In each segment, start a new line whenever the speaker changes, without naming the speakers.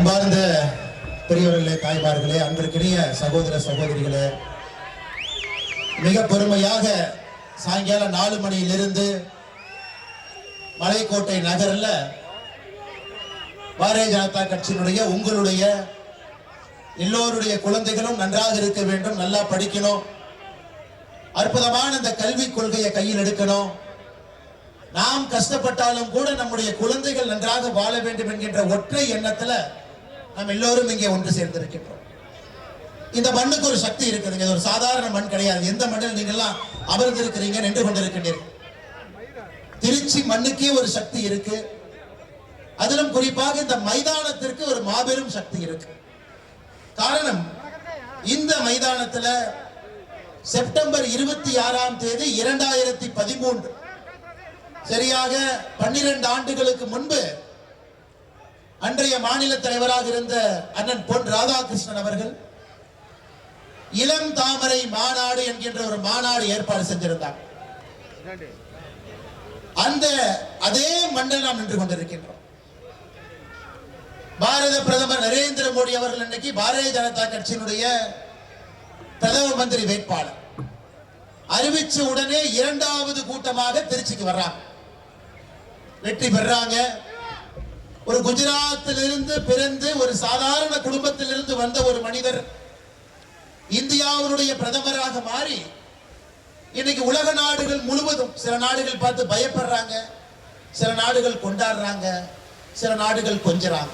அன்பார்ந்த பெரியவர்களே, தாய்மார்களே, அன்பிற்கினிய சகோதர சகோதரிகளே, மிக பெருமையாக சாயங்காலம் 4 மணியிலிருந்து மலைக்கோட்டை நகர்ல பாரதிய ஜனதா கட்சியினுடைய உங்களுடைய எல்லோருடைய குழந்தைகளும் நன்றாக இருக்க வேண்டும், நல்லா படிக்கணும், அற்புதமான இந்த கல்விக் கொள்கையை கையில் எடுக்கணும், நாம் கஷ்டப்பட்டாலும் கூட நம்முடைய குழந்தைகள் நன்றாக வாழ வேண்டும் என்கின்ற ஒற்றை எண்ணத்துல நாம் எல்லோரும் இங்கே ஒன்று சேர்ந்திருக்கின்றோம். இந்த மண்ணுக்கு ஒரு சக்தி இருக்குதுங்க. ஒரு சாதாரண மண் கிடையாது. எந்த மண்ணில் நீங்க எல்லாம் அமர்ந்திருக்கிறீங்க, நின்று கொண்டிருக்கின்றீர்கள். திருச்சி மண்ணுக்கே ஒரு சக்தி இருக்கு. அதிலும் குறிப்பாக இந்த மைதானத்திற்கு ஒரு மாபெரும் சக்தி இருக்கு. காரணம், இந்த மைதானத்துல செப்டம்பர் 26ஆம் தேதி 2013 சரியாக 12 ஆண்டுகளுக்கு முன்பு அன்றைய மாநில தலைவராக இருந்த அண்ணன் பொன் ராதாகிருஷ்ணன் அவர்கள் இளம் தாமரை மாநாடு என்கின்ற ஒரு மாநாடு ஏற்பாடு செஞ்சிருந்தார். அந்த அதே மண்ணில் நாம் நின்று கொண்டிருக்கின்றோம். பாரத பிரதமர் நரேந்திர மோடி அவர்கள் இன்னைக்கு பாரதிய ஜனதா கட்சியினுடைய பிரதம மந்திரி வேட்பாளர் அறிவிச்ச உடனே 2வது கூட்டமாக திருச்சிக்கு வர்றாங்க, வெற்றி பெறாங்க. ஒரு குஜராத்திலிருந்து பிறந்து ஒரு சாதாரண குடும்பத்திலிருந்து வந்த ஒரு மனிதர் இந்தியாவுடைய பிரதமராக மாறி இன்னைக்கு உலக நாடுகள் முழுவதும், சில நாடுகள் பார்த்து பயப்படுறாங்க, சில நாடுகள் கொண்டாடுறாங்க, சில நாடுகள் கொஞ்சறாங்க.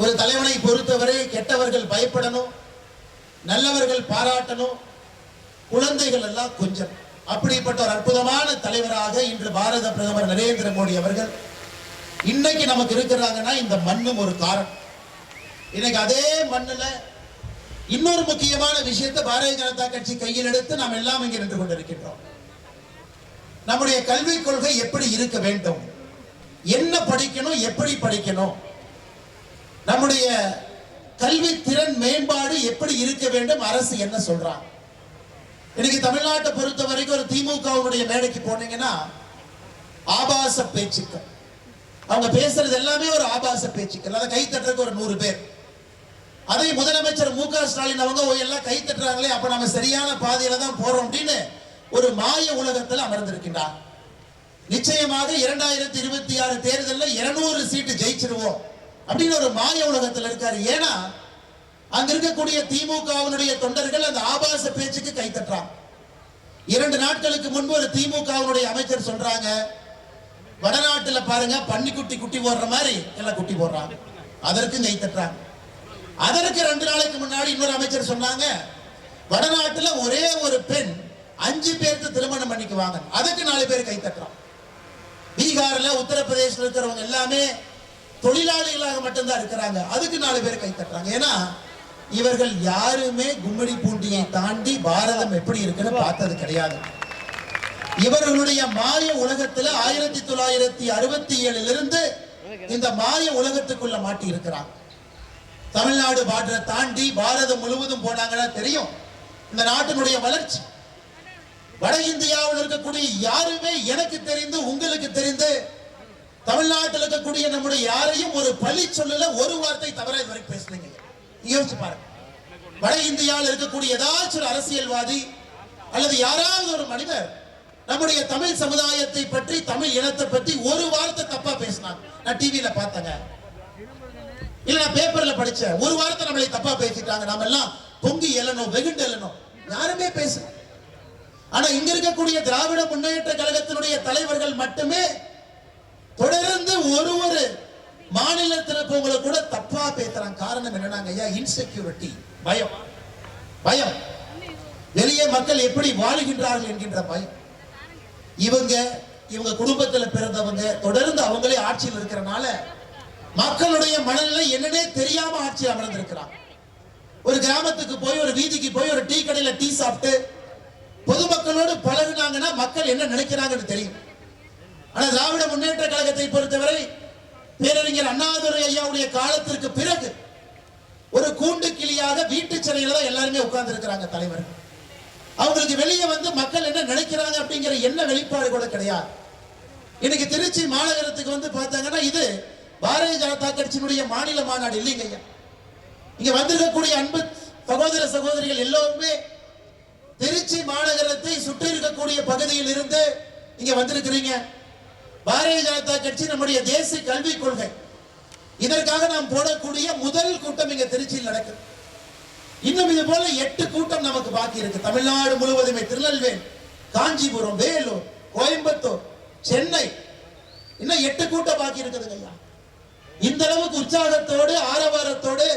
ஒரு தலைவனை பொறுத்தவரை கெட்டவர்கள் பயப்படணும், நல்லவர்கள் பாராட்டணும், குழந்தைகள் எல்லாம் கொஞ்சம். அப்படிப்பட்ட ஒரு அற்புதமான தலைவராக இன்று பாரத பிரதமர் நரேந்திர மோடி அவர்கள் இன்னைக்கு நமக்கு இருக்கிறாங்கன்னா இந்த மண்ணும் ஒரு காரணம். இன்னைக்கு அதே மண்ணுல இன்னொரு முக்கியமான விஷயத்தை பாரதிய ஜனதா கட்சி கையில் எடுத்து நாம் எல்லாம் இங்கே நின்று கொண்டிருக்கின்றோம். நம்முடைய கல்விக் கொள்கை எப்படி இருக்க வேண்டும், என்ன படிக்கணும், எப்படி படிக்கணும், நம்முடைய கல்வி திறன் மேம்பாடு எப்படி இருக்க வேண்டும், அரசு என்ன சொல்றாங்க. இன்னைக்கு தமிழ்நாட்டை பொறுத்த வரைக்கும் ஒரு திமுகவுடைய மேடைக்கு போனீங்கன்னா ஆபாச பேச்சுக்கள், அவங்க பேசுறது எல்லாமே ஒரு ஆபாச பேச்சுக்கள். அதை கை தட்டுறதுக்கு ஒரு 100 பேர். அதை முதலமைச்சர் மு.க. ஸ்டாலின் அவங்க எல்லாம் கை தட்டுறாங்களே, அப்ப நம்ம சரியான பாதையில தான் போறோம் அப்படின்னு ஒரு மாய உலகத்தில் அமர்ந்திருக்கின்றார். நிச்சயமாக 2026 தேர்தலில் 200 சீட்டு ஜெயிச்சிருவோம் அப்படின்னு ஒரு மாய உலகத்தில் இருக்காரு. ஏன்னா அங்க இருக்கக்கூடிய திமுகவினுடைய தொண்டர்கள் அந்த ஆபாச பேச்சுக்கு கை தட்டுறாங்க. 2 நாட்களுக்கு முன்பு ஒரு திமுகவினுடைய அமைச்சர் சொல்றாங்க, வடநாட்டுல பாருங்க பன்னிக்குட்டி குட்டி போடுற மாதிரி எல்லாம் குட்டி போடுறாங்க, அதற்கு கை தட்டுறாங்க. அதற்கு 2 நாளைக்கு முன்னாடி இன்னொரு அமைச்சர் சொன்னாங்க, வடநாட்டுல ஒரே ஒரு பெண் 5 பேருக்கு திருமணம் பண்ணிக்குவாங்க, அதுக்கு 4 பேர் கை தட்டுறாங்க. பீகார்ல உத்தரப்பிரதேசத்தில் இருக்கிறவங்க எல்லாமே தொழிலாளிகளாக மட்டும்தான் இருக்கிறாங்க, அதுக்கு 4 பேர் கை தட்டுறாங்க. ஏன்னா இவர்கள் யாருமே கும்மிடி பூண்டியை தாண்டி பாரதம் எப்படி இருக்குன்னு பார்த்தது கிடையாது. இவர்களுடைய மாய உலகத்துல 1967 இந்த மாய உலகத்துக்குள்ள மாட்டி இருக்கிறாங்க. தமிழ்நாடு பார்டரை தாண்டி பாரதம் முழுவதும் போனாங்கன்னா தெரியும் இந்த நாட்டினுடைய வளர்ச்சி. வட இந்தியாவில் இருக்கக்கூடிய யாருமே எனக்கு தெரிந்து உங்களுக்கு தெரிந்து தமிழ்நாட்டில் இருக்கக்கூடிய நம்முடைய யாரையும் ஒரு பழி சொல்லல, ஒரு வார்த்தை தவிர இதுவரைக்கும் பேசுறீங்க. யோசிச்சு பாருங்க. வட இந்தியாவில் இருக்கக்கூடிய ஏதாச்சும் ஒரு அரசியல்வாதி அல்லது யாராவது ஒரு மனிதர் நம்முடைய தமிழ் சமுதாயத்தை பற்றி, தமிழ் இனத்தை பற்றி ஒரு வார்த்தை தப்பா பேசினாங்க. நான் டிவியில பார்த்தேங்க, இல்ல நான் பேப்பர்ல படிச்சேன், ஒரு வார்த்தை நம்மளை தப்பா பேசிட்டாங்க, நாம எல்லாம் பொங்கி எழணும், வெகுண்டு எழணும், யாருமே பேசல. ஆனா இங்க இருக்கக்கூடிய திராவிட முன்னேற்ற கழகத்தினுடைய தலைவர்கள் மட்டுமே தொடர்ந்து ஒரு மாநிலத்தில் போவங்களை கூட தப்பா பேசுறாங்க. காரணம் என்னன்னாங்க ஐயா, இன்செக்யூரிட்டி, பயம். பயம், வெளியே மக்கள் எப்படி வாழுகின்றார்கள் என்கின்ற பயம். இவங்க குடும்பத்தில் பிறந்தவங்க தொடர்ந்து அவங்களே ஆட்சியில் இருக்கிறனால மக்களுடைய மனநிலை என்னன்னே தெரியாம ஆட்சி அமர்ந்திருக்கிறாங்க. ஒரு கிராமத்துக்கு போய், ஒரு வீதிக்கு போய், ஒரு டீ கடையில டீ சாப்பிட்டு பொதுமக்களோடு பழகினாங்கன்னா மக்கள் என்ன நினைக்கிறாங்கன்னு தெரியும். ஆனா திராவிட முன்னேற்ற கழகத்தை பொறுத்தவரை பேரறிஞர் அண்ணாதுரை ஐயாவுடைய காலத்திற்கு பிறகு ஒரு கூண்டு கிளியாக வீட்டு சிறையில தான் எல்லாருமே உட்கார்ந்து இருக்கிறாங்க தலைவர்கள். அவங்களுக்கு வெளியே வந்து மக்கள் என்ன நினைக்கிறாங்க அப்படிங்கிற என்ன வெளிப்பாடு கூட கிடையாது. இன்னைக்கு திருச்சி மாநகரத்துக்கு வந்து பார்த்தாங்கன்னா இது பாரதிய ஜனதா கட்சியினுடைய மாநில மாநாடு இல்லைங்க ஐயா. இங்க வந்திருக்கக்கூடிய அன்பு சகோதர சகோதரிகள் எல்லோருமே திருச்சி மாநகரத்தை சுற்றி இருக்கக்கூடிய பகுதியில் இருந்து இங்க வந்திருக்கிறீங்க. பாரதிய ஜனதா கட்சி நம்முடைய தேசிய கல்விக் கொள்கை இதற்காக நாம் போடக்கூடிய முதல் கூட்டம் இங்க திருச்சியில் நடக்குது. இன்னும் இது போல 8 கூட்டம் நமக்கு பாக்கி இருக்கு. தமிழ்நாடு முழுவதுமே திருநெல்வேலி, காஞ்சிபுரம், வேலூர், கோயம்புத்தூர், சென்னை, இன்னும் 8 கூட்டம் பாக்கி இருக்குதுங்க ஐயா. இந்த அளவுக்கு உற்சாகத்தோடு ஆரவாரத்தோடு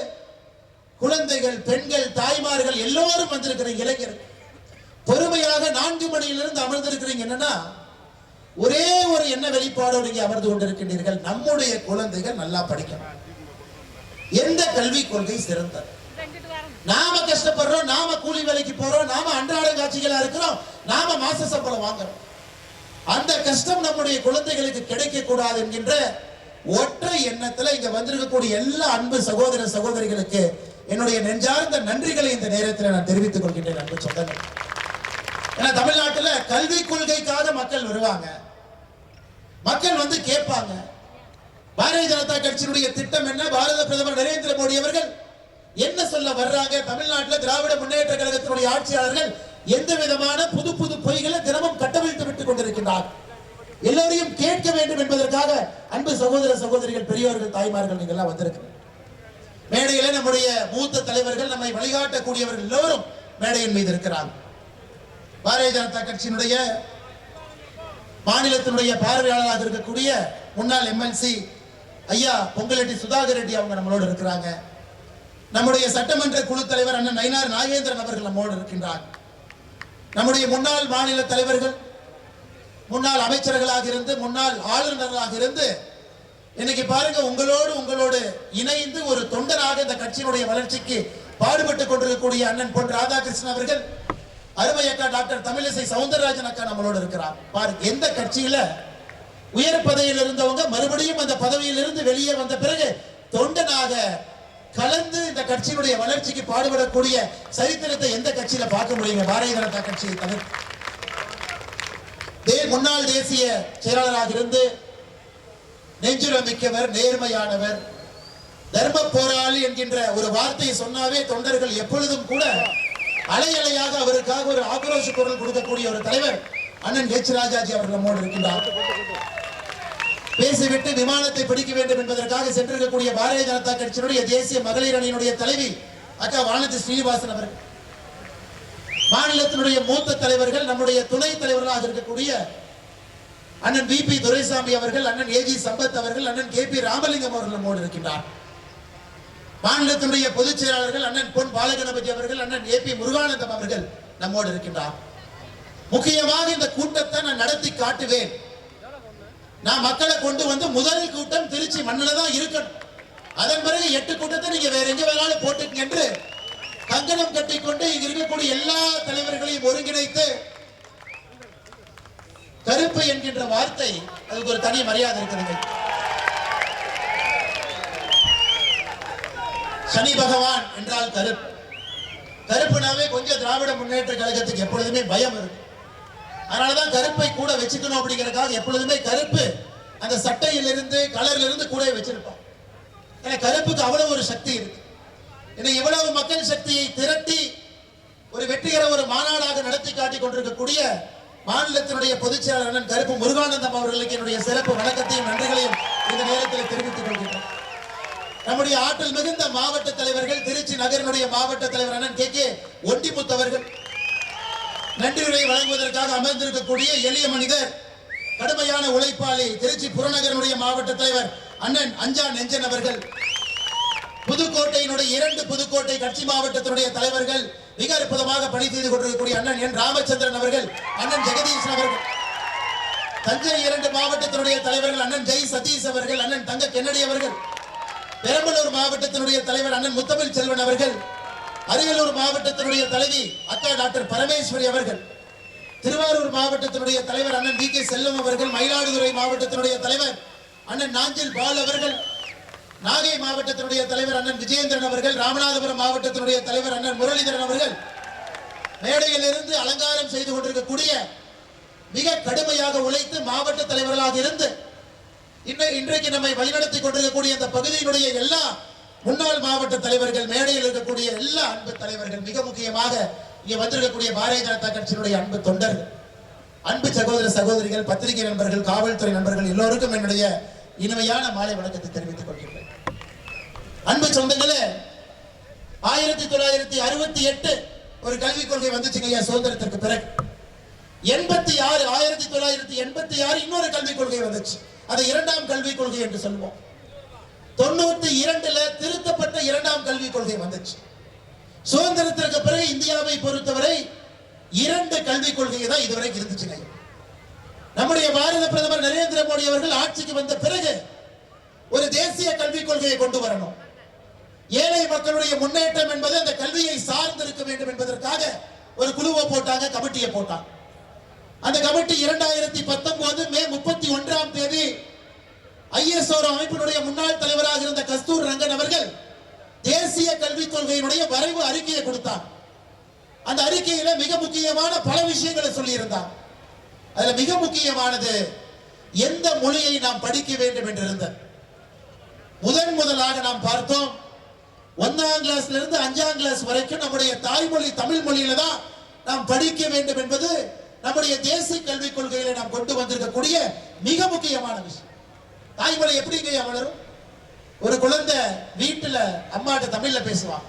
குழந்தைகள், பெண்கள், தாய்மார்கள் எல்லோரும் வந்திருக்கிறீங்க. இளைஞர்கள் பொறுமையாக 4 மணியிலிருந்து அமர்ந்திருக்கிறீங்க. என்னன்னா ஒரே ஒரு என்ன வெளிப்பாடோடு இங்கே அமர்ந்து கொண்டிருக்கின்றீர்கள், நம்முடைய குழந்தைகள் நல்லா படிக்கணும். எந்த கல்வி கொள்கை சிறந்தது? நாம கஷ்டப்படுறோம், நாம கூலி வேலைக்கு போறோம், நாம அன்றாட காட்சிகளா இருக்கிறோம், நாம மாச சம்பளம் வாங்குறோம். அந்த கஷ்டம் நம்முடைய குழந்தைகளுக்கு கிடைக்க கூடாது என்கின்ற ஒற்றை எண்ணத்துல இங்க வந்திருக்கக்கூடிய எல்லா அன்பு சகோதர சகோதரிகளுக்கு என்னுடைய நெஞ்சார்ந்த நன்றிகளை இந்த நேரத்தில் நான் தெரிவித்துக் கொள்கின்றேன். அன்பு சொந்தங்கள், ஏன்னா தமிழ்நாட்டில் கல்வி கொள்கைக்காக மக்கள் வருவாங்க, மக்கள் வந்து கேட்பாங்க. பாரதிய ஜனதா கட்சியினுடைய திட்டம் என்ன, பாரத பிரதமர் நரேந்திர மோடி அவர்கள் என்ன சொல்ல வர்றாங்க, தமிழ்நாட்டில் திராவிட முன்னேற்ற கழகத்தினுடைய ஆட்சியாளர்கள் எந்த விதமான புது புது பொய்களை தினமும் கட்டவிழ்த்து விட்டுக் கொண்டிருக்கின்றார், எல்லோரையும் கேட்க வேண்டும் என்பதற்காக அன்பு சகோதர சகோதரிகள், பெரியவர்கள், தாய்மார்கள் நீங்க எல்லாம் வந்திருக்கிறீங்க. மேடையில நம்முடைய மூத்த தலைவர்கள், நம்மை வழிகாட்டக்கூடியவர்கள் எல்லோரும் மேடையின் மீது இருக்கிறாங்க. பாரதிய ஜனதா கட்சியினுடைய மாநிலத்தினுடைய பார்வையாளராக இருக்கக்கூடிய முன்னாள் எம்எல்சி ஐயா பொங்கலெட்டி சுதாகர் ரெட்டி அவங்க நம்மளோடு இருக்கிறாங்க. நம்முடைய சட்டமன்ற குழு தலைவர் அண்ணன் நயினார் நாகேந்திரன் அவர்கள் நம்மோடு இருக்கின்றார். நம்முடைய முன்னாள் மாநில தலைவர்கள், முன்னாள் அமைச்சர்களாக இருந்து, முன்னாள் ஆளுநர்களாக இருந்து, இன்னைக்கு பாருங்க உங்களோடு இணைந்து ஒரு தொண்டராக இந்த கட்சியினுடைய வளர்ச்சிக்கு பாடுபட்டுக் கொண்டிருக்கக்கூடிய அண்ணன் பொன் ராதாகிருஷ்ணன் அவர்கள், அருமை அக்கா டாக்டர் தமிழிசை சவுந்தரராஜன் அக்கா நம்மளோடு இருக்கிறார். பாருங்க, எந்த கட்சியில உயர் பதவியில் இருந்தவங்க மறுபடியும் அந்த பதவியில் இருந்து வெளியே வந்த பிறகு தொண்டனாக கலந்து இந்த கட்சியினுடைய வளர்ச்சிக்கு பாடுபடக்கூடிய சரித்திரத்தை எந்த கட்சியில பார்க்க முடியுங்க? பாரதிய ஜனதா கட்சியை தவிர்த்து முன்னாள் தேசிய செயலாளராக இருந்து நெஞ்சுரம் மிக்கவர், நேர்மையானவர், தர்ம போராளி என்கின்ற ஒரு வார்த்தையை சொன்னாவே தொண்டர்கள் எப்பொழுதும் கூட அலை அலையாக அவருக்காக ஒரு ஆக்ரோஷ குரல் கொடுக்கக்கூடிய ஒரு தலைவர் அண்ணன் எச் ராஜாஜி அவர்கள் நம்மோடு இருக்கின்றார். பேசிவிட்டு விமானத்தை பிடிக்க வேண்டும் என்பதற்காக சென்றிருக்கக்கூடிய பாரதிய ஜனதா கட்சியினுடைய தேசிய மகளிர் அணியினுடைய தலைவி அக்கா வானதி ஸ்ரீனிவாசன் அவர்கள், மாநிலத்தினுடைய மூத்த தலைவர்கள், நம்முடைய துணை தலைவர்களாக இருக்கக்கூடிய அண்ணன் வி பி துரைசாமி அவர்கள், அண்ணன் ஏஜி சம்பத் அவர்கள், அண்ணன் கே பி ராமலிங்கம் அவர்கள் நம்மோடு இருக்கின்றார். மாநிலத்தினுடைய பொதுச் செயலாளர்கள் அண்ணன் பொன் பாலகணபதி அவர்கள், அண்ணன் ஏ பி முருகானந்தம் அவர்கள் நம்மோடு இருக்கின்றார். முக்கியமாக இந்த கூட்டத்தை நான் நடத்தி காட்டுவேன். நான் மக்களை கொண்டு வந்து முதல் கூட்டம் திருச்சி மண்ணில் தான் இருக்கணும். அதன் பிறகு 8 கூட்டத்தை நீங்க வேற எங்க வேணாலும் போட்டுங்க என்று கங்கணம் கட்டிக்கொண்டு இங்க இருக்கக்கூடிய எல்லா தலைவர்களையும் ஒருங்கிணைத்து கருப்பு என்கின்ற வார்த்தை அதுக்கு ஒரு தனி மரியாதை இருக்கிறது. சனி பகவான் என்றால் கருப்பு. கருப்புனாவே கொஞ்சம் திராவிட முன்னேற்ற கழகத்துக்கு எப்பொழுதுமே பயம் இருக்கு. அதனாலதான் கருப்பை கூட வச்சுக்கணும் அப்படிங்கறதுக்காக எப்பொழுதுமே கருப்பு அந்த சட்டையிலிருந்து கலர்ல இருந்து கூட வச்சிருப்பான். ஏன்னா கருப்புக்கு அவ்வளவு ஒரு சக்தி இருக்கு. இன்னைக்கு இவ்வளவு மக்கள் சக்தியை திரட்டி ஒரு வெற்றிகர ஒரு மாநாடாக நடத்தி காட்டிக் கொண்டிருக்கக்கூடிய மாநிலத்தினுடைய பொதுச் செயலாளர் அண்ணன் கருப்பு முருகானந்தம் அவர்களுக்கு என்னுடைய சிறப்பு வணக்கத்தையும் நன்றிகளையும் இந்த நேரத்தில் தெரிவித்துக் கொள்கிறேன். நம்முடைய ஆற்றல் மிகுந்த மாவட்ட தலைவர்கள், திருச்சி நகரினுடைய மாவட்ட தலைவர் அண்ணன் கே கே ஒண்டிமுத்து அவர்கள், நன்றியுரை வழங்குவதற்காக அமர்ந்திருக்கக்கூடிய எளிய மனிதர், கடுமையான உழைப்பாளி, திருச்சி புறநகரனுடைய மாவட்ட தலைவர் அண்ணன் அஞ்சா நெஞ்சன் அவர்கள், புதுக்கோட்டையினுடைய 2 புதுக்கோட்டை கட்சி மாவட்டத்தினுடைய தலைவர்கள், மிக அற்புதமாக பணி செய்து கொண்டிருக்கக்கூடிய அண்ணன் என் ராமச்சந்திரன் அவர்கள், அண்ணன் ஜெகதீஷன் அவர்கள், தஞ்சை 2 மாவட்டத்தினுடைய தலைவர்கள் அண்ணன் ஜெய் சதீஷ் அவர்கள், அண்ணன் தங்க கென்னடி அவர்கள், பெரம்பலூர் மாவட்டத்தினுடைய தலைவர் அண்ணன் முத்தமிழ் செல்வன் அவர்கள், அரியலூர் மாவட்டத்தினுடைய தலைவி அக்கா டாக்டர் பரமேஸ்வரி அவர்கள், திருவாரூர் மாவட்டத்தினுடைய தலைவர் அண்ணன் டி கே செல்வம் அவர்கள், மயிலாடுதுறை மாவட்டத்தினுடைய தலைவர் அண்ணன் நாஞ்சில் பால் அவர்கள், நாகை மாவட்டத்தினுடைய தலைவர் அண்ணன் விஜயேந்திரன் அவர்கள், ராமநாதபுரம் மாவட்டத்தினுடைய தலைவர் அண்ணன் முரளிதரன் அவர்கள், மேடையில் இருந்து அலங்காரம் செய்து கொண்டிருக்கக்கூடிய மிக கடுமையாக உழைத்து மாவட்ட தலைவர்களாக இருந்து இன்றைக்கு நம்மை வழிநடத்தி கொண்டிருக்கக்கூடிய அந்த பகுதியினுடைய எல்லா முன்னாள் மாவட்ட தலைவர்கள், மேடையில் இருக்கக்கூடிய எல்லா அன்பு தலைவர்கள், மிக முக்கியமாக இங்கே வந்திருக்கக்கூடிய பாரதிய ஜனதா கட்சியினுடைய அன்பு தொண்டர்கள், அன்பு சகோதர சகோதரிகள், பத்திரிகை நண்பர்கள், காவல்துறை நண்பர்கள் எல்லோருக்கும் என்னுடைய இனிமையான மாலை வணக்கத்தை தெரிவித்துக் கொள்கிறேன். அன்பு சொந்தங்களே, 1968 ஒரு கல்விக் கொள்கை வந்துச்சுங்க ஐயா. சுதந்திரத்திற்கு பிறகு 1986 இன்னொரு கல்விக் கொள்கை வந்துச்சு. அது இரண்டாம் கல்விக் கொள்கை என்று சொல்லுவோம். 92ல திருத்தப்பட்ட இரண்டாம் கல்விக் கொள்கை வந்துச்சு. சுதந்திரத்திற்கு பிறகு இந்தியாவை பொறுத்தவரை 2 கல்விக் கொள்கை தான் இதுவரைக்கும் இருந்துச்சுங்க. நம்முடைய பாரத பிரதமர் நரேந்திர மோடி அவர்கள் ஆட்சிக்கு வந்த பிறகு ஒரு தேசிய கல்விக் கொள்கையை கொண்டு வரணும். ஏழை மக்களுடைய முன்னேற்றம் என்பது அந்த கல்வியை சார்ந்திருக்க வேண்டும் என்பதற்காக ஒரு குழுவை போட்டாங்க, கமிட்டியை போட்டாங்க. அந்த கமிட்டி 2019 மே 31ஆம் தேதி ISRO அமைப்பினுடைய முன்னாள் தலைவராக இருந்த கஸ்தூர் ரங்கன் அவர்கள் தேசிய கல்விக் கொள்கையினுடைய வரைவு அறிக்கையை கொடுத்தார். அந்த அறிக்கையில மிக முக்கியமான பல விஷயங்களை சொல்லி இருந்தார். அதுல மிக முக்கியமானது எந்த மொழியை நாம் படிக்க வேண்டும் என்று இருந்தது. முதலாக நாம் பார்த்தோம், 1ஆம் கிளாஸ்ல இருந்து 5ஆம் கிளாஸ் வரைக்கும் நம்முடைய தாய்மொழி தமிழ் மொழியில தான் நாம் படிக்க வேண்டும் என்பது நம்முடைய தேசிய கல்விக் கொள்கையில நாம் கொண்டு வந்திருக்கக்கூடிய மிக முக்கியமான விஷயம். தாய்மொழி எப்படிங்க வளரும்? ஒரு குழந்தை வீட்டுல அம்மாட்ட தமிழ்ல பேசுவான்,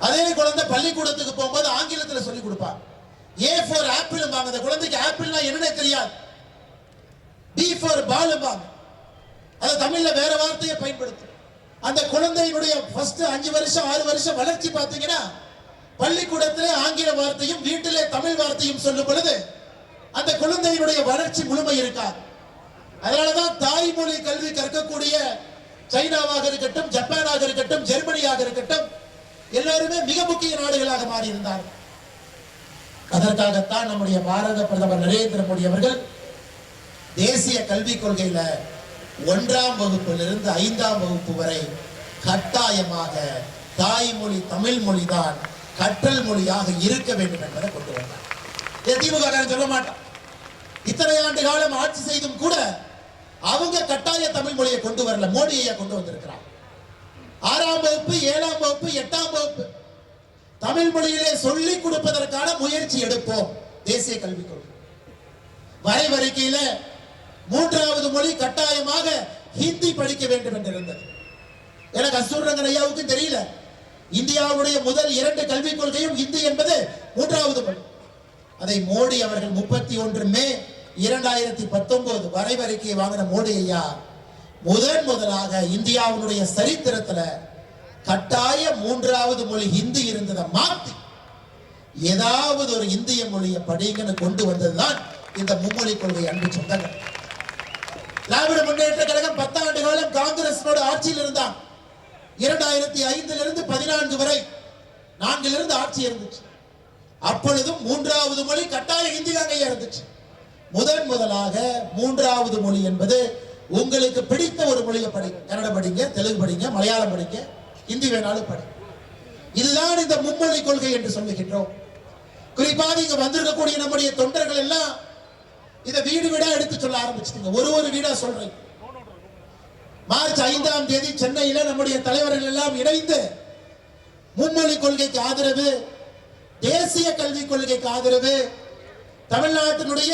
அதே குழந்தை பள்ளிக்கூடத்துக்கு போகும்போது ஆங்கிலத்துல சொல்லி கொடுப்பான். A for ஆப்பிள் பாங்க, அந்த குழந்தைக்கு ஆப்பிள்னா என்னன்னே தெரியாது. B for பால் பாங்க, அது தமிழ்ல வேற வார்த்தையை பயன்படுத்தும். அந்த குழந்தையினுடைய ஃபர்ஸ்ட் 5 வருஷம் 6 வருஷம் வளர்ச்சி பார்த்தீங்கன்னா பள்ளிக்கூடத்திலே ஆங்கில வார்த்தையும் வீட்டிலே தமிழ் வார்த்தையும் சொல்லும் பொழுது அந்த குழந்தையினுடைய வளர்ச்சி முழுமை இருக்காது. அதனாலதான் தாய்மொழி கல்வி கற்கக்கூடிய சைனாவாக இருக்கட்டும், ஜப்பானாக இருக்கட்டும், ஜெர்மனியாக இருக்கட்டும், எல்லாருமே மிக முக்கிய நாடுகளாக மாறி இருந்தார்கள். அதற்காகத்தான் நம்முடைய பாரத பிரதமர் நரேந்திர மோடி அவர்கள் தேசிய கல்விக் கொள்கையில 1ஆம் வகுப்பிலிருந்து 5ஆம் வகுப்பு வரை கட்டாயமாக தாய்மொழி தமிழ் மொழிதான் கற்றல் மொழியாக இருக்க வேண்டும் என்பதை கொண்டு வந்தார். திமுக சொல்ல மாட்டான். இத்தனை ஆண்டு காலம் ஆட்சி செய்தும் கூட அவங்க கட்டாய தமிழ் மொழியை கொண்டு வரல, மோடியை கொண்டு வந்திருக்கிறார். 6ஆம் வகுப்பு 7ஆம் வகுப்பு 8ஆம் வகுப்பு தமிழ் மொழியிலே சொல்லிக் கொடுப்பதற்கான முயற்சி எடுப்போம். தேசிய கல்விக் கொள்கை வரைவறிக்கையில 3வது மொழி கட்டாயமாக ஹிந்தி படிக்க வேண்டும் என்று இருந்தது. எனக்கு கஸ்தூர் ரங்கன் ஐயாவுக்கு தெரியல, இந்தியாவுடைய முதல் 2 கல்விக் கொள்கையும் ஹிந்தி என்பது 3வது மொழி. அதை மோடி அவர்கள் 31 மே 2019 வரைவறிக்கையை வாங்கின மோடி ஐயா முதலாக இந்தியாவுடைய சரித்திரத்துல கட்டாய 3வது மொழி ஹிந்தி இருந்ததை மாத்தி ஏதாவது ஒரு இந்திய மொழியை படிங்கன்னு கொண்டு வந்ததுதான் இந்த மும்மொழி கொள்கை. அன்பு சொந்தங்கள், திராவிட முன்னேற்ற கழகம் 10 ஆண்டு காலம் காங்கிரஸோட ஆட்சியில் இருந்தான். 2005 இருந்து 14 வரை 4 இருந்து ஆட்சி இருந்துச்சு. அப்பொழுதும் 3வது மொழி கட்டாய ஹிந்தி தாங்க இருந்துச்சு. முதலாக 3வது மொழி என்பது உங்களுக்கு பிடித்த ஒரு மொழியை படிங்க. கன்னடம் படிங்க, தெலுங்கு படிங்க, மலையாளம் படிங்க, ஹிந்தி வேணாலும் படி. இதுதான் இந்த மும்மொழி கொள்கை என்று சொல்லுகின்றோம். குறிப்பாக இங்க வந்திருக்கக்கூடிய நம்முடைய தொண்டர்கள் எல்லாம் இதை வீடு வீடா எடுத்து சொல்ல ஆரம்பிச்சிட்டீங்க. ஒரு வீடா சொல்றேன். மார்ச் 5ஆம் தேதி சென்னையில நம்முடைய தலைவர்கள் எல்லாம் இணைந்து மும்மொழி கொள்கைக்கு ஆதரவு, தேசிய கல்விக் கொள்கைக்கு ஆதரவு, தமிழ்நாட்டினுடைய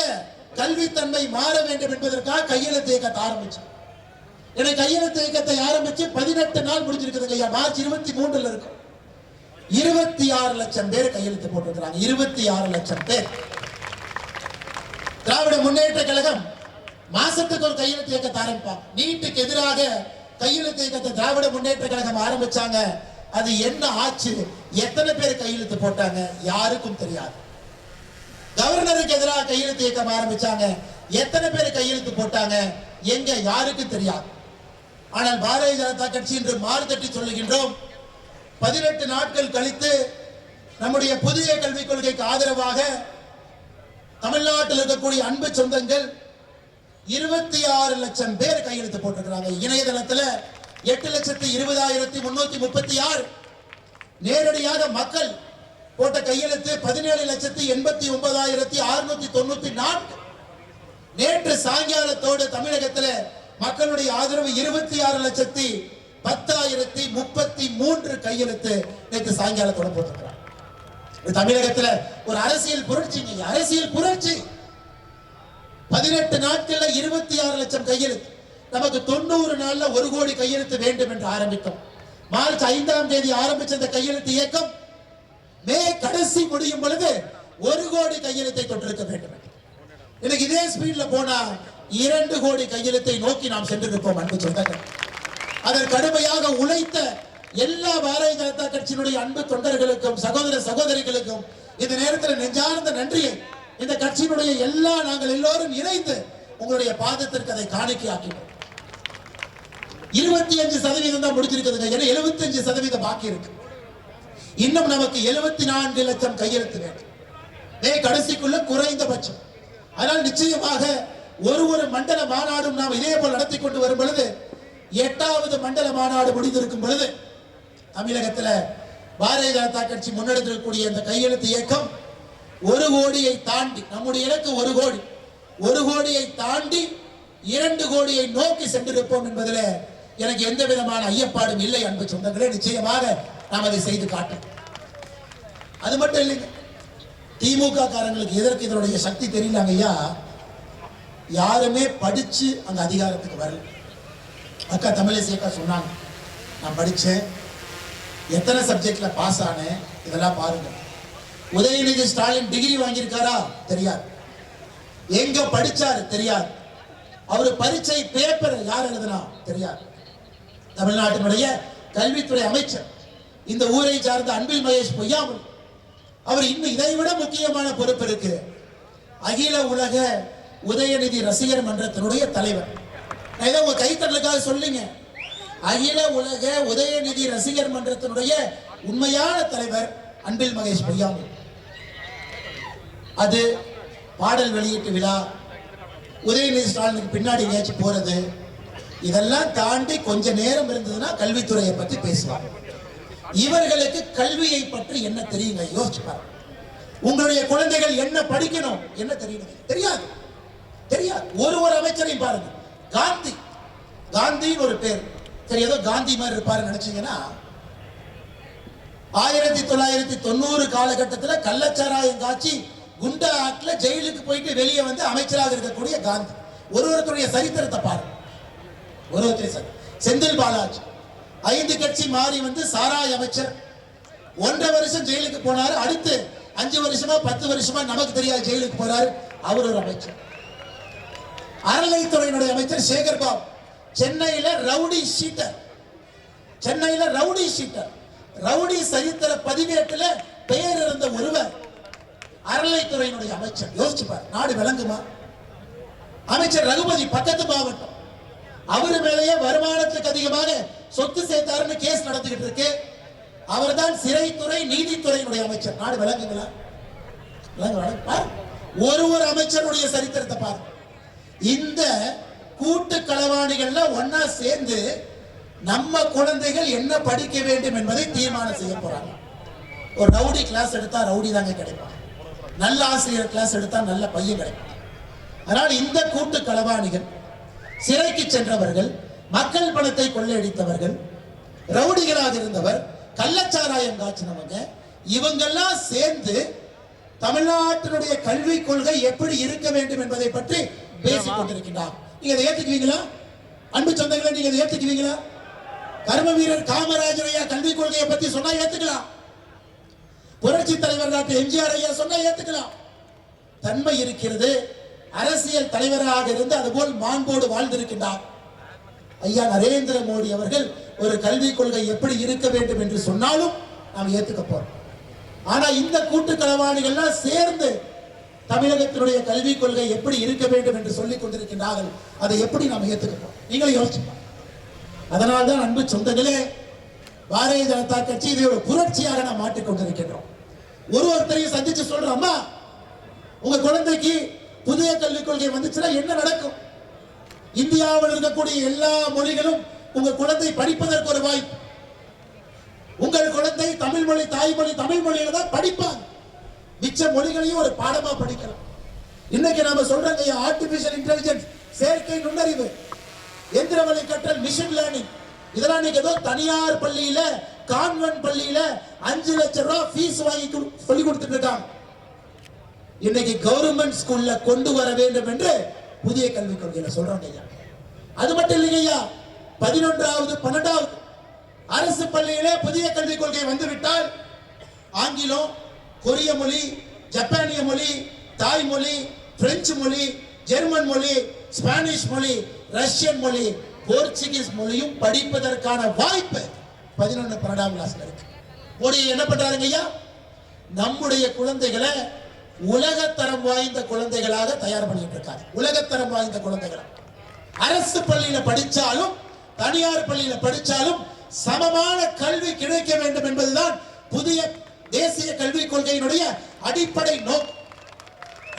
கல்வித்தன்மை மாற வேண்டும் என்பதற்காக கையெழுத்து இயக்கத்தை ஆரம்பிச்சோம். எனக்கு கையெழுத்து இயக்கத்தை ஆரம்பிச்சு 18 நாள் முடிஞ்சிருக்குதுங்க ஐயா. மார்ச் 23 இருக்கும். 26 லட்சம் பேர் கையெழுத்து போட்டிருக்கிறாங்க. 26 லட்சம் பேர். திராவிட முன்னேற்ற கழகம் மாசத்துக்கு ஒரு கையெழுத்து இயக்கத்தை ஆரம்பிப்பாங்க. நீட்டுக்கு எதிராக கையெழுத்து இயக்கத்தை திராவிட முன்னேற்ற கழகம் ஆரம்பிச்சாங்க. அது என்ன ஆச்சு, எத்தனை பேர் கையெழுத்து போட்டாங்க யாருக்கும் தெரியாது. கவர்னருக்கு எதிராக கையெழுத்து இயக்கம் ஆரம்பிச்சாங்க, எத்தனை பேர் கையெழுத்து போட்டாங்க எங்க யாருக்கும் தெரியாது. ஆனால் பாரதிய ஜனதா கட்சி என்று மாறுதட்டி சொல்லுகின்றோம். 18 நாட்கள் கழித்து நம்முடைய புதிய கல்விக் கொள்கைக்கு ஆதரவாக தமிழ்நாட்டில் இருக்கக்கூடிய அன்பு சொந்தங்கள் 26 லட்சம் பேர் கையெழுத்து போட்டிருக்கிறாங்க. இணையதளத்தில் 8,20,336 நேரடியாக மக்கள் போட்ட கையெழுத்து 17,89,694. நேற்று சாயங்காலத்தோடு தமிழகத்தில் மக்களுடைய ஆதரவு 26,10,33 கையெழுத்து நேற்று சாயங்காலத்தோட போட்டிருக்கிறார். தமிழகத்துல ஒரு அரசியல் புரட்சிங்க, அரசியல் புரட்சி. 18 நாட்கள்ல 26 லட்சம் கையெழுத்து. நமக்கு 90 நாள்ல 1 கோடி கையெழுத்து வேண்டும் என்று ஆரம்பித்தோம். மார்ச் 5ஆம் தேதி ஆரம்பிச்ச இந்த கையெழுத்து இயக்கம் மே கடைசி முடியும் பொழுது 1 கோடி கையெழுத்தை தொட்டிருக்க வேண்டும். இன்னைக்கு இதே ஸ்பீட்ல போனா 2 கோடி கையெழுத்தை நோக்கி நாம் சென்றிருப்போம். அன்பு சொந்தங்கள், அதன் கடுமையாக உழைத்த எல்லா பாரதிய ஜனதா கட்சியினுடைய அன்பு தொண்டர்களுக்கும் சகோதர சகோதரிகளுக்கும் இந்த நேரத்தில் நெஞ்சார்ந்த நன்றியை இந்த கட்சியினுடைய நாங்கள் எல்லோரும் இணைந்து உங்களுடைய பாதத்திற்கு அதை காணிக்கையாக்கினோம். 25% தான் முடிச்சிருக்குதுங்க. 75% பாக்கி இருக்கு. இன்னும் நமக்கு 74 லட்சம் கையெழுத்து வேண்டும் கடைசிக்குள்ள குறைந்தபட்சம். அதனால் நிச்சயமாக ஒரு மண்டல மாநாடும் நாம் இதே போல் நடத்தி கொண்டு வரும் பொழுது 8வது மண்டல மாநாடு முடிந்திருக்கும் பொழுது தமிழகத்தில் பாரதிய ஜனதா கட்சி முன்னெடுத்திருக்கக்கூடிய இந்த கையெழுத்து இயக்கம் 1 கோடியை தாண்டி, நம்முடைய இலக்கு 1 கோடி, 1 கோடியை தாண்டி 2 கோடியை நோக்கி சென்றிருப்போம் என்பதில் எனக்கு எந்த விதமான ஐயப்பாடும் இல்லை. அன்பு சொந்தங்களே, நிச்சயமாக நாம் அதை செய்து காட்டும். அது மட்டும் இல்லைங்க, திமுக காரங்களுக்கு எதற்கு இதனுடைய சக்தி தெரியல ஐயா. யாருமே படிச்சு அந்த அதிகாரத்துக்கு வரல. அக்கா தமிழிசை அக்கா சொன்னாங்க, நான் படிச்சேன், எத்தனை சப்ஜெக்ட்ல பாஸ் ஆனேன், இதெல்லாம் பாருங்க. உதயநிதி ஸ்டாலின் டிகிரி வாங்கியிருக்காரா தெரியாது, எங்க படிச்சாரு தெரியாது, அவரு பரீட்சை பேப்பர் யார் எழுதுனா தெரியாது. தமிழ்நாட்டினுடைய கல்வித்துறை அமைச்சர் இந்த ஊரை சார்ந்த அன்பில் மகேஷ் பொய்யாமல் அவர் இன்னும் இதை விட முக்கியமான பொறுப்பு இருக்கு. அகில உலக உதயநிதி ரசிகர் மன்றத்தினுடைய தலைவர். ஏதோ உங்க கைத்தட்டலுக்காக சொல்லுங்க, அகில உலக உதயநிதி ரசிகர் மன்றத்தினுடைய உண்மையான தலைவர் அன்பில் மகேஷ் பொய்யாமல். அது பாடல் வெளியீட்டு விழா, உதயநிதி ஸ்டாலினுக்கு பின்னாடி எங்கேயாச்சும் போறது, இதெல்லாம் தாண்டி கொஞ்ச நேரம் இருந்ததுன்னா கல்வித்துறையை பற்றி பேசுவாங்க. இவர்களுக்கு கல்வியை பற்றி என்ன தெரியுங்க? யோசிச்சு பாருங்க. உங்களுடைய குழந்தைகள் என்ன படிக்கணும் என்ன தெரியும்? தெரியாது, தெரியாது. ஒரு அமைச்சரையும் பாருங்க. காந்தின்னு ஒரு பேர், சரி ஏதோ காந்தி மாதிரி இருப்பாரு நினைச்சீங்கன்னா, 1990 காலகட்டத்தில் கள்ளச்சாராயம் காட்சி குண்டா ஆட்ல ஜெயிலுக்கு போயிட்டு வெளியே வந்து அமைச்சராக இருக்கக்கூடிய காந்தி. ஒருவருடைய சரித்திரத்தை பாருங்க. செந்தில் பாலாஜி 5 கட்சி மாறி வந்து சாராய அமைச்சர், 1.5 வருஷம் ஜெயிலுக்கு போனாரு. அடுத்து 5 வருஷமா 10 வருஷமா நமக்கு தெரியாது ஜெயிலுக்கு போறாரு. அவர் ஒரு அமைச்சர். அறநிலைத்துறையினுடைய அமைச்சர் சேகர் பாபு சென்னையில ரவுடி ஷீட்டர், ரவுடி சரித்திர பதிவேட்டில் பெயர் இருந்த ஒருவர் அறநிலைத்துறையினுடைய அமைச்சர். யோசிச்சு பாரு, நாடு விளங்குமா? அமைச்சர் ரகுபதி பக்கத்து மாவட்டம், அவரு மேலேயே வருமானத்துக்கு அதிகமாக சொத்து சேர்த்தாருன்னு கேஸ் நடந்துகிட்டு இருக்கு. அவர் தான் சிறைத்துறை நீதித்துறையினுடைய அமைச்சர். நாடு விளங்குங்களா? ஒரு அமைச்சருடைய சரித்திரத்தை பாரு. இந்த கூட்டு களவாணிகள்ல ஒன்னா சேர்ந்து நம்ம குழந்தைகள் என்ன படிக்க வேண்டும் என்பதை தீர்மானம் செய்ய போறாங்க. ஒரு ரவுடி கிளாஸ் எடுத்தா ரவுடி தாங்க கிடைப்பாங்க, நல்ல ஆசிரியர் கிளாஸ் எடுத்தா நல்ல பையன் கிடைப்பாங்க. அதனால் இந்த கூட்டு களவாணிகள், சிறைக்கு சென்றவர்கள், மக்கள் பணத்தை கொள்ளையடித்தவர்கள், ரவுடிகளாக இருந்தவர், கள்ளச்சாராயம் காய்ச்சினவங்க, இவங்கெல்லாம் சேர்ந்து தமிழ்நாட்டினுடைய கல்வி கொள்கை எப்படி இருக்க வேண்டும் என்பதை பற்றி பேசிக் கொண்டிருக்கின்றார். நீங்க அதை ஏத்துக்குவீங்களா? அன்பு சொந்தங்களை நீங்க அதை ஏத்துக்குவீங்களா? கர்ம வீரர் காமராஜர் ஐயா கல்விக் கொள்கையை பத்தி சொன்னா ஏத்துக்கலாம், புரட்சி தலைவர் டாக்டர் எம்ஜிஆர் ஐயா சொன்னா ஏத்துக்கலாம். தன்மை இருக்கிறது. அரசியல் தலைவராக இருந்து அதுபோல் மாண்போடு வாழ்ந்திருக்கின்றார் ஐயா நரேந்திர மோடி அவர்கள். ஒரு கல்விக் கொள்கை எப்படி இருக்க வேண்டும் என்று சொன்னாலும் நாம் ஏத்துக்க போறோம். ஆனா இந்த கூட்டு களவாணிகள்லாம் சேர்ந்து தமிழகத்தினுடைய கல்விக் கொள்கை எப்படி இருக்க வேண்டும் என்று சொல்லிக் கொண்டிருக்கின்றார்கள். அதை எப்படி நாம் ஏத்துக்க போறோம்? நீங்களும் யோசிச்சுப்பா. அதனால்தான் அன்பு சொந்தங்களே, பாரதிய ஜனதா கட்சி இதை ஒரு புரட்சியாக நாம் மாற்றிக் கொண்டிருக்கின்றோம். ஒருத்தரையும் சந்திச்சு சொல்றோம், அம்மா உங்க குழந்தைக்கு புதிய கல்விக் கொள்கை வந்துச்சுன்னா என்ன நடக்கும்? இந்தியாவில் இருக்கக்கூடிய எல்லா மொழிகளும் உங்க குழந்தை படிப்பதற்கு ஒரு வாய்ப்பு. உங்கள் குழந்தை தமிழ் மொழி தாய்மொழி தமிழ் மொழியில தான் படிப்பாங்க. மிச்ச மொழிகளையும் ஒரு பாடமா படிக்கலாம். இன்னைக்கு நாம சொல்றாங்க ஆர்டிபிஷியல் இன்டெலிஜென்ஸ், செயற்கை நுண்ணறிவு. எந்திரவலை கற்றல், மிஷின் லேர்னிங், இதெல்லாம் நீங்க ஏதோ தனியார் பள்ளியில கான்வென்ட் பள்ளியில 5 லட்சம் ரூபாய் ஃபீஸ் வாங்கி சொல்லி கொடுத்துட்டு இருக்காங்க. இன்னைக்கு கவர்மெண்ட் ஸ்கூல்ல கொண்டு வர வேண்டும் என்று புதிய கல்விக் கொள்கையில சொல்றாங்க ஐயா. அது மட்டும் இல்லைங்க ஐயா, 11வது 12வது அரசு பள்ளியிலே புதிய கல்விக் கொள்கை வந்துவிட்டால் ஆங்கிலம், கொரிய மொழி, ஜப்பானிய மொழி, தாய் மொழி, பிரெஞ்சு மொழி, ஜெர்மன் மொழி, ஸ்பானிஷ் மொழி, ரஷ்யன் மொழி, போர்ச்சுகீஸ் மொழியும் படிப்பதற்கான வாய்ப்பு 11 12ஆம் கிளாஸ்ல இருக்கு. மோடி என்ன பண்றாருங்க ஐயா, நம்முடைய குழந்தைகளை உலகத்தரம் வாய்ந்த குழந்தைகளாக தயார் பண்ணிட்டு இருக்காரு. உலகத்தரம் வாய்ந்த குழந்தைகள் அரசு பள்ளியில படிச்சாலும் தனியார் பள்ளியில படிச்சாலும் சமமான கல்வி கிடைக்க வேண்டும் என்பதுதான் புதிய தேசிய கல்விக் கொள்கையினுடைய அடிப்படை நோக்கம்.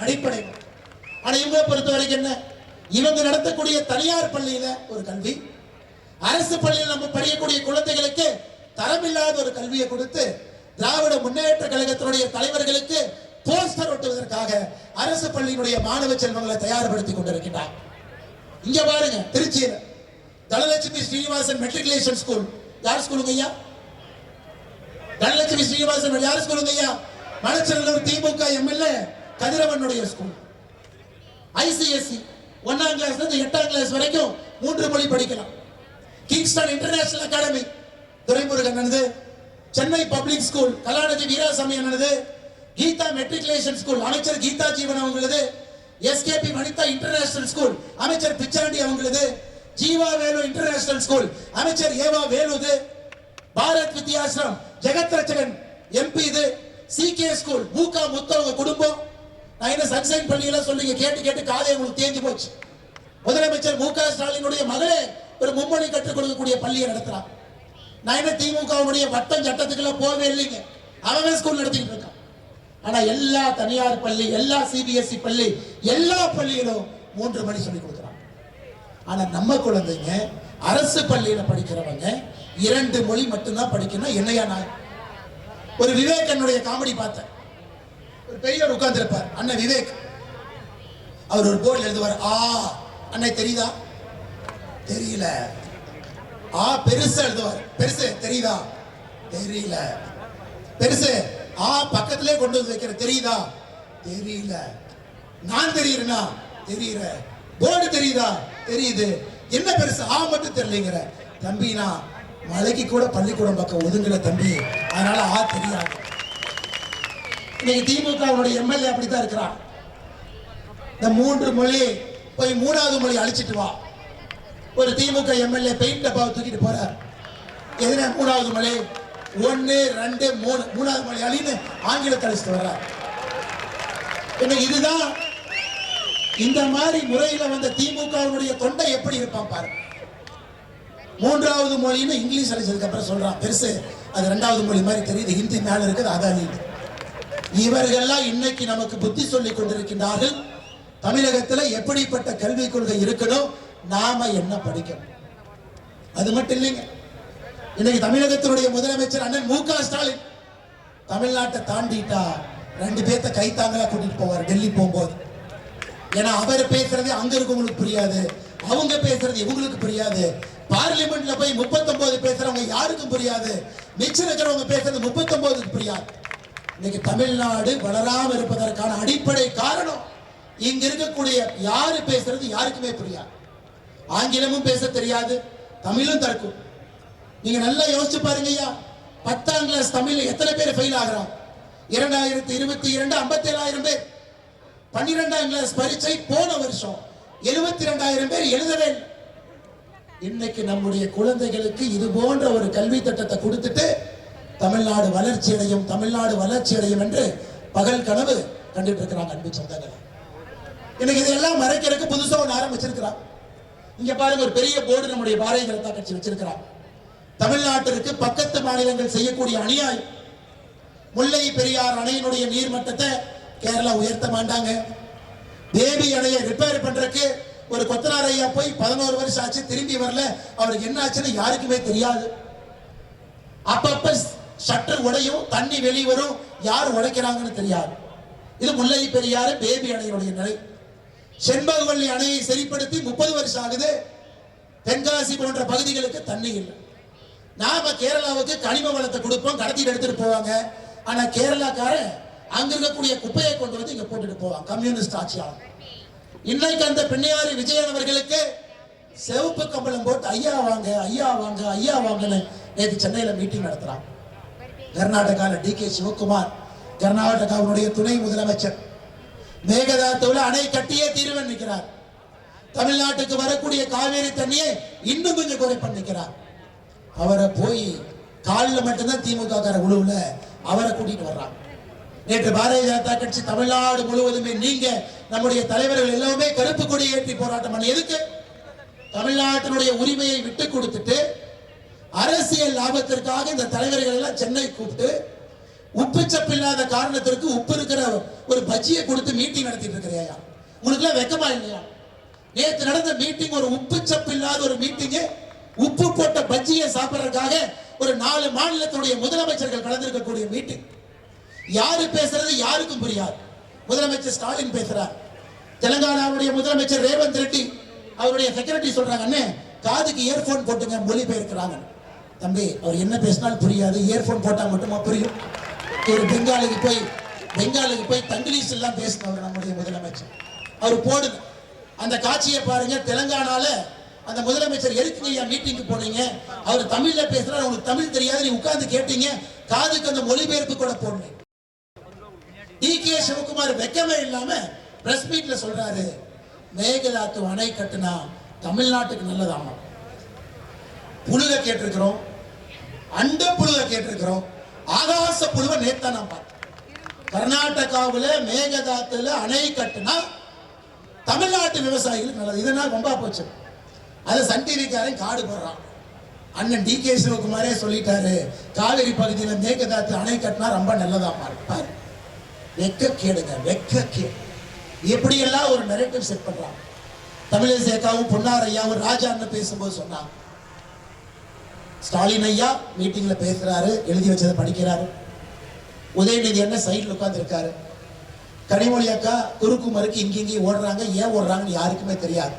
அடிப்படை ஆனா இவங்க பொறுத்த வரைக்கும் என்ன, இவங்க நடத்தக்கூடிய தனியார் பள்ளியில ஒரு கல்வி, அரசு பள்ளியில் நம்ம படிக்கக்கூடிய குழந்தைகளுக்கு தரமில்லாத ஒரு கல்வியை கொடுத்து திராவிட முன்னேற்ற கழகத்தினுடைய தலைவர்களுக்கு போஸ்டர் ஒட்டுவதற்காக அரசு பள்ளியினுடைய மாணவ செல்வங்களை தயார்படுத்தி கொண்டிருக்கிறார். இங்க பாருங்க, திருச்சியில் தனலட்சுமி ஸ்ரீனிவாசன் மெட்ரிகுலேஷன் ஸ்கூல். யார் ஸ்கூலுங்க ஐயா? தனலட்சுமி ஸ்ரீனிவாசன் யார் ஸ்கூலுங்க ஐயா? மணச்சநல்லூர் திமுக எம்எல்ஏ கதிரவனுடைய ஸ்கூல். ஐசிஎஸ்சி 1ஆம் கிளாஸ்ல இருந்து 8ஆம் கிளாஸ் வரைக்கும் 3 மொழி படிக்கலாம். கிங்ஸ்டன் இன்டர்நேஷனல் அகாடமி துரைமுருகன் அண்ணது, சென்னை பப்ளிக் ஸ்கூல் கலாநிதி வீராசாமி அண்ணது, கீதா மெட்ரிகுலேஷன் ஸ்கூல் அமைச்சர் கீதா ஜீவன் அவங்களது, எஸ்கேபி வனிதா இன்டர்நேஷனல் ஸ்கூல் அமைச்சர் பிச்சாண்டி அவங்களது, ஜீவா வேலு இன்டர்நேஷனல் ஸ்கூல் அமைச்சர் ஏவா வேலுது, பாரத் வித்யாசிரம் ஜெகத் ரச்சகன் எம்பி இது, சிகே ஸ்கூல் மூகா முத்தவங்க குடும்பம். நான் என்ன சன்சைன் பள்ளியில சொல்றீங்க, கேட்டு கேட்டு காதை உங்களுக்கு தேஞ்சு போச்சு. முதலமைச்சர் முக ஸ்டாலினுடைய மகளே ஒரு மும்மொழி கற்றுக் கொடுக்கக்கூடிய பள்ளியை நடத்துறான். நான் என்ன திமுகவுடைய வட்டம் சட்டத்துக்குள்ள போவே இல்லைங்க, அவன் ஸ்கூல் நடத்திட்டு இருக்கான். ஆனா எல்லா தனியார் பள்ளி, எல்லா சிபிஎஸ்இ பள்ளி, எல்லா பள்ளியிலும் 3 மணி சொல்லி கொடுக்குறாங்க. ஆனா நம்ம குழந்தைங்க அரசு பள்ளியில படிக்கிறவங்க 2 மொழி மட்டும்தான் படிக்கணும். என்னையா நான் ஒரு விவேகனுடைய காமெடி பார்த்தேன். ஒரு பெரியவர் உட்கார்ந்து இருப்பார், அண்ணன் விவேக். அவர் ஒரு போர்டில் எழுதுவார், ஆ அண்ணே தெரியுதா? தெரியல. ஆ பெருசா எழுதுவார், பெருசு தெரியுதா? தெரியல. பெருசு ஆ பக்கத்திலே கொண்டு வந்து வைக்கிற, தெரியுதா? தெரியல. நான் தெரியுறேனா? தெரியற. போர்டு தெரியுதா? தெரியுது. என்ன பெருசு? ஆ மட்டும் தெரியலங்கிற. தம்பி நான் மலைக்கு கூட பள்ளிக்கூடம் பக்கம் ஒதுங்கல தம்பி, அதனால ஆ தெரியாது. இன்னைக்கு திமுகவுடைய எம்எல்ஏ அப்படித்தான் இருக்கிறான். இந்த 3 மொழி போய் 3வது மொழி அழிச்சிட்டு வா. ஒரு திமுக எம்எல்ஏ பெயிண்ட் டப்பாவை தூக்கிட்டு போறார். எதுனா 3வது மொழி 1 2 3 3வது மொழி அழின்னு ஆங்கிலத்தை அழிச்சிட்டு வர்றார். இன்னைக்கு இதுதான் இந்த மாதிரி முறையில வந்த திமுகவுடைய தொண்டை எப்படி இருப்பான் பாருங்க. 3வது மொழின்னு இங்கிலீஷ் அழிச்சதுக்கு அப்புறம் சொல்றான், பெருசு அது 2வது மொழி மாதிரி தெரியுது, ஹிந்தி மேல இருக்குது அதான். இவர்கள்லாம் இன்னைக்கு நமக்கு புத்தி சொல்லிக் கொண்டிருக்கின்றார்கள். தமிழகத்தில் எப்படிப்பட்ட கல்விக் கொள்கை இருக்கணும், நாம என்ன படிக்கணும். அது மட்டும் இல்லைங்க, இன்னைக்கு தமிழகத்தினுடைய முதலமைச்சர் அண்ணன் முக ஸ்டாலின் தமிழ்நாட்டை தாண்டிட்டா 2 பேர்த்த கைத்தாங்களா கூட்டிட்டு போவார் டெல்லி போகும்போது. ஏன்னா அவர் பேசுறது அங்க இருக்கவங்களுக்கு புரியாது, அவங்க பேசுறது இவங்களுக்கு புரியாது. பார்லிமெண்ட்ல போய் 39 பேசுறவங்க யாருக்கும் புரியாது, மிச்சம் இருக்கிறவங்க பேசுறது 39க்கு புரியாது. இன்னைக்கு தமிழ்நாடு வளராம இருப்பதற்கான அடிப்படை காரணம் இங்க இருக்கக்கூடிய யாரு பேசுறது யாருக்குமே புரியாது. ஆங்கிலமும் பேச தெரியாது, தமிழும் தற்கும். நீங்க நல்லா யோசிச்சு பாருங்க ஐயா, 10ஆம் கிளாஸ் தமிழ்ல எத்தனை பேர் ஃபெயில் ஆகிறான்? 2022 57,000 பேர். 12ஆம் கிளாஸ் பரீட்சை போன வருஷம் 72,000 பேர் எழுதவே. இன்னைக்கு நம்முடைய குழந்தைகளுக்கு இது போன்ற ஒரு கல்வி திட்டத்தை கொடுத்துட்டு தமிழ்நாடு வளர்ச்சி அடையும், தமிழ்நாடு வளர்ச்சி அடையும் என்று பகல் கனவு கண்டுட்டு இருக்கிறாங்க. அன்பு சொந்தங்கள், இன்னைக்கு இதெல்லாம் மறைக்கிறதுக்கு புதுசா ஒன்று ஆரம்பிச்சிருக்கிறான். இங்க பாருங்க, ஒரு பெரிய போர்டு நம்முடைய பாரதிய ஜனதா கட்சி வச்சிருக்கிறான். தமிழ்நாட்டிற்கு பக்கத்து மாநிலங்கள் செய்யக்கூடிய அநியாயம். முல்லை பெரியார் அணையினுடைய நீர்மட்டத்தை கேரளா உயர்த்த மாட்டாங்க. தேவி அணையை ரிப்பேர் பண்றதுக்கு ஒரு கொத்தனார் ஐயா போய் 11 வருஷம் ஆச்சு, திரும்பி வரல. அவருக்கு என்ன ஆச்சுன்னு யாருக்குமே தெரியாது. அப்பப்ப ஷட்டர் உடையும், தண்ணி வெளியே வரும், யார் உடைக்கிறாங்கன்னு தெரியாது. இது முல்லை பெரியாறு பேபி அணையினுடைய நிலை. செண்பகவல்லி அணையை சரிப்படுத்தி 30 வருஷம் ஆகுது. தென்காசி போன்ற பகுதிகளுக்கு தண்ணி இல்லை. நாம கேரளாவுக்கு கனிம வளத்தை கொடுப்போம், கடத்திட்டு எடுத்துட்டு போவாங்க. ஆனா கேரளாக்காரன் அங்க இருக்கக்கூடிய குப்பையை கொண்டு வந்து இங்க போட்டுட்டு போவாங்க. கம்யூனிஸ்ட் ஆட்சியாளர். இன்னைக்கு அந்த பிள்ளையாரி விஜயன் அவர்களுக்கு செவப்பு கம்பளம் போட்டு ஐயா வாங்க ஐயா வாங்க ஐயா வாங்கன்னு நேற்று சென்னையில மீட்டிங் நடத்துறாங்க. கர்நாடகாவில் டி.கே. சிவகுமார், கர்நாடகாவுடைய துணை முதலமைச்சர், மேகதாதுல அணை கட்டியே தீர்வன் நிற்கிறார். தமிழ்நாட்டுக்கு வரக்கூடிய காவேரி தண்ணியை இன்னும் கொஞ்சம் குறைப்ப நிற்கிறார். அவரை போய் காலில் மட்டும்தான் திமுக கார உழுவுல அவரை கூட்டிட்டு வர்றாங்க. நேற்று பாரதிய ஜனதா கட்சி தமிழ்நாடு முழுவதுமே நீங்க நம்முடைய தலைவர்கள் எல்லாமே கருப்பு கொடி ஏற்றி போராட்டம் பண்ணி எதுக்கு? தமிழ்நாட்டினுடைய உரிமையை விட்டு கொடுத்துட்டு அரசியல் லாபத்திற்காக இந்த தலைவர்கள் எல்லாம் சென்னை கூப்பிட்டு உப்பு சப்பு இல்லாத காரணத்திற்கு உப்பு இருக்கிற ஒரு பஜ்ஜியை கொடுத்து மீட்டிங் நடத்திட்டு இருக்கிறையா? உங்களுக்கு எல்லாம் வெக்கமா இல்லையா? நேற்று நடந்த மீட்டிங் ஒரு உப்பு சப்பு இல்லாத ஒரு மீட்டிங், உப்பு போட்ட பஜ்ஜியை சாப்பிடுறதுக்காக ஒரு 4 மாநிலத்துடைய முதலமைச்சர்கள் கலந்திருக்கக்கூடிய மீட்டிங். யாரு பேசுறது யாருக்கும் புரியாது. முதலமைச்சர் ஸ்டாலின் பேசுறார், தெலுங்கானாவுடைய முதலமைச்சர் ரேவந்த் ரெட்டி அவருடைய செக்ரட்டரி சொல்றாங்க, அண்ணே காதுக்கு இயர்போன் போட்டுங்க, மொழிபெயர்க்கிறாங்க. தம்பி அவர் என்ன பேசினாலும் புரியாது, இயர்போன் போட்டா மட்டுமா புரியும்? ஒரு பெங்காலுக்கு போய் தங்கிலீஷ் எல்லாம் பேசினவர் நம்முடைய முதலமைச்சர். அவர் போடுங்க அந்த காட்சியை பாருங்க. தெலுங்கானால அந்த முதலமைச்சர் எதுக்கு மீட்டிங்கு போனீங்க, அவர் தமிழ்ல பேசுறாரு, உங்களுக்கு தமிழ் தெரியாது, நீ உட்கார்ந்து கேட்டீங்க, காதுக்கு அந்த மொழிபெயர்ப்பு கூட போடல. டி.கே. சிவகுமார் வெக்கமே இல்லாம பிரஸ் மீட்ல சொல்றாரு, மேகதாத்து அணை கட்டுனா தமிழ்நாட்டுக்கு நல்லதாமா. புழுக கேட்டிருக்கிறோம், அண்ட புழுக கேட்டிருக்கிறோம், ஆகாச புழுவை நேத்தா நான் பார்த்தேன். கர்நாடகாவில் மேகதாத்துல அணை கட்டுனா தமிழ்நாட்டு விவசாயிகளுக்கு நல்லது. இதனால் ரொம்ப போச்சு. அதை சன் டிவிக்காரன் காடு போடுறான். அண்ணன் டி.கே. சிவகுமாரே சொல்லிட்டாரு, காவிரி பகுதியில் மேகதாத்து அணை கட்டினா ரொம்ப நல்லதாமா. பாரு, வெக்க கேடுங்க, வெக்க கேடு. எப்படியெல்லாம் ஒரு நரேட்டிவ் செட் பண்றாங்க. தமிழிசை அக்காவும் பொன்னார் ஐயாவும் ராஜான்னு பேசும்போது சொன்னாங்க, ஸ்டாலின் ஐயா மீட்டிங்ல பேசுறாரு, எழுதி வச்சதை படிக்கிறாரு, உதயநிதி என்ன சைடில் உட்கார்ந்து இருக்காரு, கனிமொழி அக்கா குறுக்கு மறுக்கு இங்கேயும் ஓடுறாங்க. ஏன் ஓடுறாங்கன்னு யாருக்குமே தெரியாது.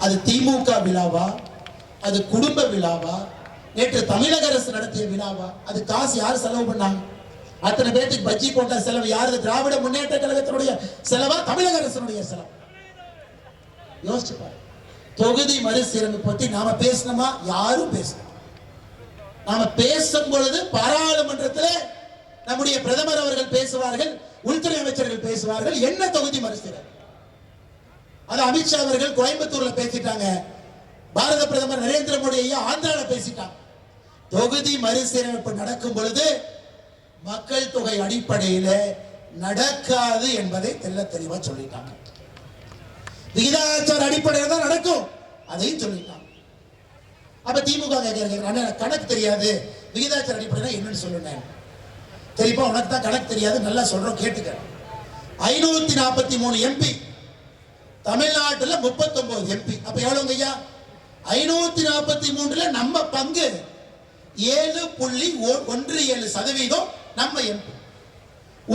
அது திமுக விழாவா, அது குடும்ப விழாவா, நேற்று தமிழக அரசு நடத்திய விழாவா, அது காசு யார் செலவு பண்ணாங்க? அத்தனை பேருக்கு பஜ்ஜி போட்ட செலவு யாரு? திராவிட முன்னேற்ற கழகத்தினுடைய செலவா, தமிழக அரசனுடைய செலவு? யோசிச்சு பாரு. தொகுதி மறுசீரமைப்பு பத்தி நாம பேசணுமா? யாரும் பேசணும். நாம பேசும் பொழுது பாராளுமன்றத்தில் நம்முடைய பிரதமர் அவர்கள் பேசுவார்கள், உள்துறை அமைச்சர்கள் பேசுவார்கள். என்ன தொகுதி மறுசீரமைப்பு? அது அமித்ஷா அவர்கள் கோயம்புத்தூர்ல பேசிட்டாங்க, பாரத பிரதமர் நரேந்திர மோடி ஐயா ஆந்திரால பேசிட்டாங்க. தொகுதி மறுசீரமைப்பு நடக்கும் பொழுது மக்கள் தொகை அடிப்படையில் நடக்காது என்பதை தெல்ல தெளிவா சொல்லிட்டாங்க. விகிதாச்சார அடிப்படையில் தான் நடக்கும், அதையும் சொல்லிட்டாங்க. அப்ப திமுக கணக்கு தெரியாது, விகிதாச்சார அடிப்படையில் என்னன்னு சொல்லுங்க. தெரியுமா? உனக்கு தான் கணக்கு தெரியாது, நல்லா சொல்றோம் கேட்டுக்க. 543 எம்பி, தமிழ்நாட்டுல 39 எம்பி. அப்ப எவ்வளவுங்க ஐயா? 543ல நம்ம பங்கு 7.17% நம்ம எம்பி.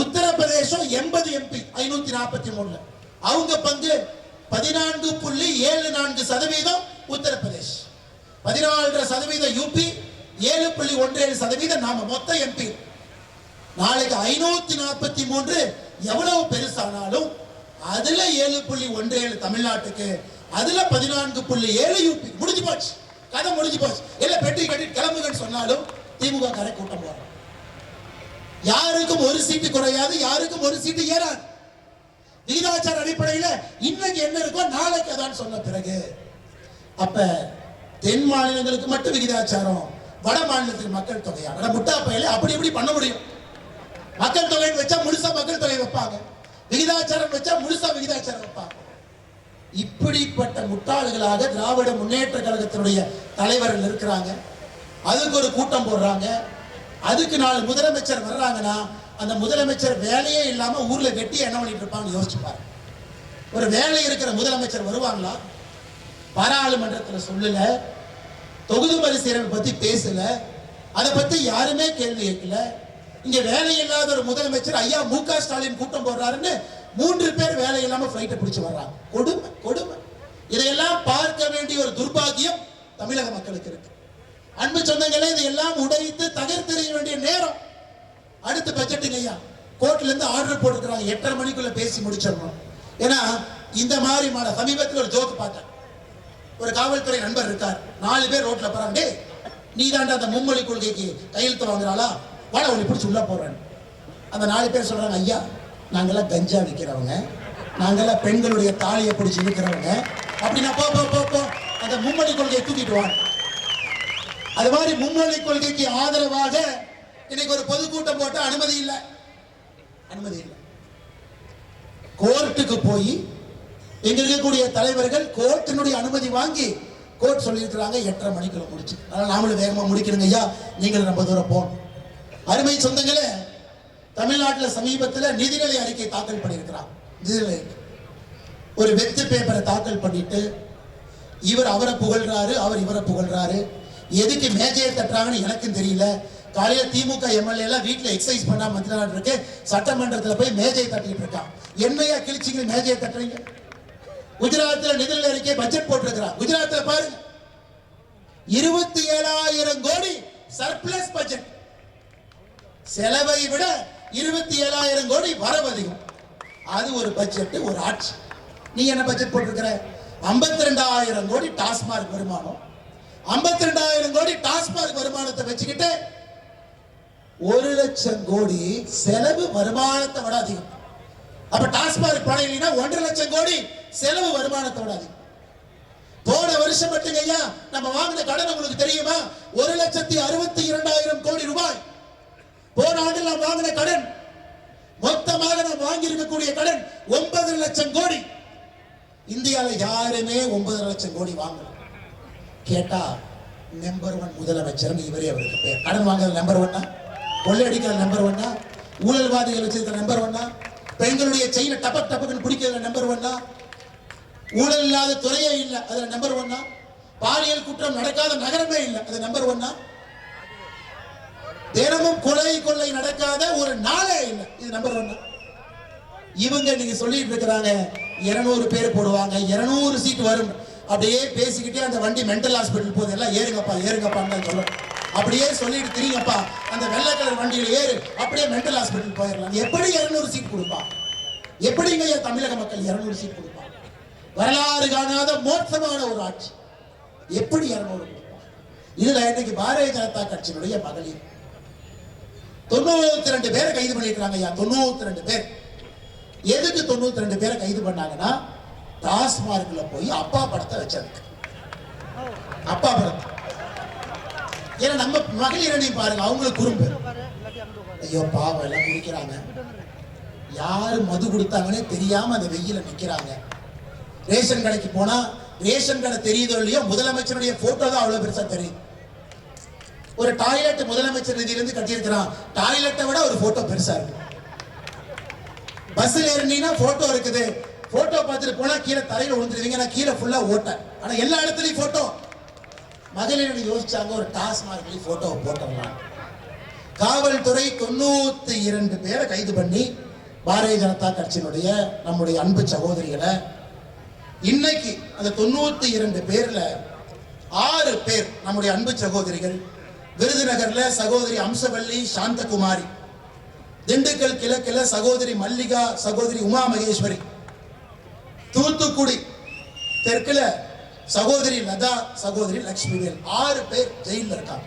உத்தரப்பிரதேசம் 80 எம்பி 543ல, அவங்க பங்கு 14.74% உத்தரப்பிரதேஷ், 14% யூபி, 7.17% நாம மொத்த எம்பி. நாளைக்கு 543 எவ்வளவு பெருசானாலும் அதுல 7.17 தமிழ்நாட்டுக்கு, அதுல 14.7 யூபி. முடிஞ்சு போச்சு, கதை முடிஞ்சு போச்சு. இல்ல பெட்டி கட்டி கிளம்புங்கன்னு சொன்னாலும் திமுக கரை கூட்டம் போறோம். யாருக்கும் ஒரு சீட்டு குறையாது, யாருக்கும் ஒரு சீட்டு ஏறாது. விகிதாச்சார அடிப்படையில் இன்னைக்கு என்ன இருக்கோ நாளைக்கு அதான் சொன்ன பிறகு, அப்ப தென் மாநிலங்களுக்கு மட்டும் விகிதாச்சாரம், வட மாநிலத்துக்கு மக்கள் தொகையா? முட்டா பையில அப்படி எப்படி பண்ண முடியும்? மக்கள் தொகை வச்சா முழுசா மக்கள் தொகை வைப்பாங்க, விகிதாச்சாரம் வச்சா முழுசா விகிதாச்சாரம் வைப்பாங்க. இப்படிப்பட்ட முட்டாள்களாக திராவிட முன்னேற்ற கழகத்தினுடைய தலைவர்கள் இருக்கிறாங்க. அதுக்கு ஒரு கூட்டம் போடுறாங்க, அதுக்கு 4 முதலமைச்சர் வர்றாங்கன்னா அந்த முதலமைச்சர் வேலையே இல்லாம ஊர்ல வெட்டி என்ன பண்ணிட்டு இருப்பாங்க யோசிச்சு பாருங்க. ஒரு வேலை இருக்கிற முதலமைச்சர் வருவாங்களா? பாராளுமன்றத்தில் சொல்லல, தொகுதி மறுசீரமைப்பு பத்தி பேசல, அதை பத்தி யாருமே கேள்வி கேட்கல. இங்க வேலை இல்லாத ஒரு முதலமைச்சர் ஐயா மு.க. ஸ்டாலின் கூட்டம் போடுறாருன்னு 3 பேர் வேலை இல்லாம பிளைட்டை பிடிச்சு வர்றாங்க. கொடுமை, கொடுமை. இதையெல்லாம் பார்க்க வேண்டிய ஒரு துர்பாகியம் தமிழக மக்களுக்கு இருக்கு. அன்பு சொந்தங்களே, இது எல்லாம் உடைத்து தகர்த்தெறிய வேண்டிய நேரம். அடுத்த பட்ஜெட்டுங்க ஐயா, கோர்ட்ல இருந்து ஆர்டர் போட்டுக்கிறாங்க 8:30 மணிக்குள்ள பேசி முடிச்சிடணும். ஏன்னா இந்த மாதிரி சமீபத்தில் ஒரு ஜோக்கு பார்த்தேன். ஒரு காவல்துறை நண்பர் இருக்கார், 4 பேர் ரோட்ல போறாங்க. டே, நீ தாண்டா அந்த மும்மொழி கொள்கைக்கு கையெழுத்து வாங்குறாளா, வாழ ஒளி பிடிச்சி உள்ள போறேன். அந்த 4 பேர் சொல்றாங்க, ஐயா நாங்கெல்லாம் கஞ்சா விற்கிறவங்க, நாங்கெல்லாம் பெண்களுடைய தாலியை பிடிச்சி விற்கிறவங்க. அப்படின்னா போ போ போ போ அந்த மும்மொழி கொள்கையை தூக்கிட்டு வாங்க. அது மாதிரி மும்மொழி கொள்கைக்கு ஆதரவாக இன்னைக்கு ஒரு பொதுக்கூட்டம் போட்ட அனுமதி இல்லை. கோர்ட்டுக்கு போய் எங்க இருக்கக்கூடிய தலைவர்கள் கோர்ட்டினுடைய அனுமதி வாங்கி கோர்ட் சொல்லியிருக்கிறாங்க 8:30 மணிக்குள்ள முடிச்சு. அதனால நாமளும் வேகமா முடிக்கணுங்க ஐயா, நீங்களும் ரொம்ப தூரம் போகணும். அருமை சொந்தங்களே, தமிழ்நாட்டில் சமீபத்தில் நிதிநிலை அறிக்கை தாக்கல் பண்ணியிருக்கிறார். நிதிநிலை ஒரு வெத்து பேப்பரை தாக்கல் பண்ணிட்டு இவர் அவரை புகழ்றாரு, அவர் இவரை புகழ்றாரு. எதுக்கு மேஜையை தட்டுறாங்கன்னு எனக்கும் தெரியல. காலையில திமுக எம்எல்ஏ எல்லாம் வீட்டுல எக்ஸசைஸ் பண்ணாம இருக்கு, சட்டமன்றத்தில் போய் மேஜையை தட்டிட்டு இருக்கான். என்னையா கிழிச்சிங்க மேஜையை தட்டுறீங்க? குஜராத்தில் நிதிநிலை அறிக்கை பட்ஜெட் போட்டிருக்கிறார். குஜராத்தில் பாருங்க, 27,000 கோடி சர்ப்ளஸ் பட்ஜெட். செலவை விட 27,000 கோடி வரவு அதிகம். அது ஒரு பட்ஜெட், ஒரு ஆட்சி. நீ என்ன பட்ஜெட் போட்டிருக்கிற? 52,000 கோடி டாஸ்மார்க் வருமானம். 52,000 கோடி டாஸ்மார்க் வருமானத்தை வச்சுக்கிட்டு 1,00,000 கோடி செலவு வருமானத்தை விட அதிகம். அப்ப டாஸ்மார்க் பணம் இல்லைன்னா 1,50,000 கோடி செலவு வருமானத்தை விட அதிகம். போன வருஷம் மட்டும் ஐயா நம்ம வாங்கின கடன் உங்களுக்கு தெரியுமா? 1,62,200 கோடி ரூபாய். போன ஆண்டு நாம் வாங்கின கடன், மொத்தமாக நாம் வாங்கி இருக்கக்கூடிய கடன் 9,00,000 கோடி. இந்தியாவில் யாருமே 9,00,000 கோடி வாங்கல. கேட்டா நம்பர் 1 முதலமைச்சர் இவரே. அவருக்கு பேர் கடன் வாங்குறது நம்பர் 1, கொள்ளையடிக்கிற நம்பர் 1, ஊழல்வாதிகள் வச்சிருக்கிற நம்பர் 1, பெண்களுடைய செயினை டபக் டபக்குன்னு பிடிக்கிற நம்பர் 1, ஊழல் இல்லாத துறையே இல்லை அதுல நம்பர் 1, பாலியல் குற்றம் நடக்காத நகரமே இல்லை அது நம்பர் 1, தினமும் கொள்ளை நடக்காத ஒரு நாளே இல்லை இது நம்பர் 1. இவங்க நீங்க சொல்லிட்டு இருக்கிறாங்க 200 பேர் போடுவாங்க, 200 சீட் வரும். அப்படியே பேசிக்கிட்டே அந்த வண்டி மென்டல் ஹாஸ்பிட்டல் போகுது, எல்லாம் ஏறுங்கப்பான்னு சொல்லும். அப்படியே சொல்லிட்டு திரிங்கப்பா, அந்த வெள்ளை கலர் வண்டியில் ஏறு, அப்படியே மென்டல் ஹாஸ்பிட்டல் போயிடலாம். எப்படி 200 சீட் கொடுப்பான்? எப்படிங்க தமிழக மக்கள் 200 சீட் கொடுப்பான்? வரலாறு காணாத மோசமான ஒரு ஆட்சி. எப்படி 200 கொடுப்பான்? இதுல இன்னைக்கு பாரதிய ஜனதா கட்சியினுடைய மகளிர் 92 பேரை கைது பண்ணிருக்காங்க ஐயா. 92 பேர். எதுக்கு 92 பேரை கைது பண்ணாங்கன்னா, டாஸ்மார்க்ல போய் அப்பா படத்தை வச்சதுக்கு. அப்பா படத்தை. ஏன்னா நம்ம மகளிர் பாருங்க, அவங்களுக்கு குறும்பு. ஐயோ பாவம், எல்லாம் குடிக்கிறாங்க, யாரு மது கொடுத்தாங்கன்னே தெரியாம அந்த வெயில நிக்கிறாங்க. ரேஷன் கடைக்கு போனா ரேஷன் கடை தெரியுதோ இல்லையோ, முதலமைச்சருடைய போட்டோ தான் அவ்வளவு பெருசா தெரியும். ஒரு டாய்லெட் முதலமைச்சர் நிதியிலிருந்து கட்டியிருக்கிறான், டாய்லெட்டை விட ஒரு போட்டோ பெருசா இருக்கு. பஸ்ல ஏறினீங்கன்னா போட்டோ இருக்குது, போட்டோ பார்த்துட்டு போனா கீழே தரையில விழுந்துருவீங்க, நான் கீழே ஃபுல்லா ஓட்டேன். ஆனா எல்லா இடத்துலயும் போட்டோ. மகளிர் யோசிச்சாங்க, ஒரு டாஸ்மார்க்லயும் போட்டோ போட்டுடலாம். காவல்துறை 92 பேரை கைது பண்ணி பாரதிய ஜனதா கட்சியினுடைய நம்முடைய அன்பு சகோதரிகளை இன்னைக்கு அந்த 92 பேர்ல 6 பேர் நம்முடைய அன்பு சகோதரிகள். விருதுநகர்ல சகோதரி அம்சவள்ளி சாந்தகுமாரி, திண்டுக்கல் கிழக்கில சகோதரி மல்லிகா, சகோதரி உமா மகேஸ்வரி, தூத்துக்குடி தெற்குல சகோதரி லதா, சகோதரி லட்சுமிவேல். 6 பேர் ஜெயில இருக்காங்க.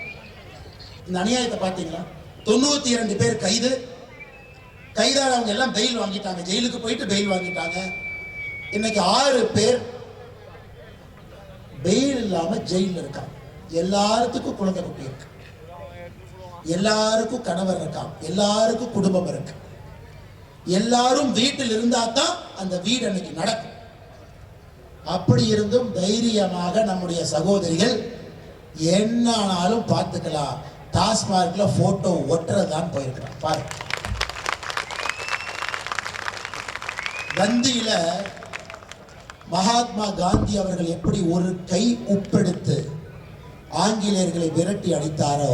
இந்த அநியாயத்தை பார்த்தீங்களா? 92 பேர் கைதான அவங்க எல்லாம் பெயில் வாங்கிட்டாங்க, ஜெயிலுக்கு போயிட்டு பெயில் வாங்கிட்டாங்க. இன்னைக்கு 6 பேர் பெயில் இல்லாம ஜெயில இருக்காங்க. எல்லாத்துக்கும் குழந்தை குட்டி இருக்கு, எல்லாருக்கும் கணவர் இருக்கான், எல்லாருக்கும் குடும்பம் இருக்கு. எல்லாரும் வீட்டில் இருந்தா தான் அந்த வீடு அன்னைக்கு நடக்கும். அப்படி இருந்தும் தைரியமாக நம்முடைய சகோதரிகள் என்னாலும் பார்த்துக்கலாம், டாஸ்மார்க்ல போட்டோ ஒட்டுறதுதான் போயிருக்கிறான். பாருங்க, கந்தியில மகாத்மா காந்தி அவர்கள் எப்படி ஒரு கை உப்பெடுத்து ஆங்கிலேயர்களை விரட்டி அடித்தாரோ,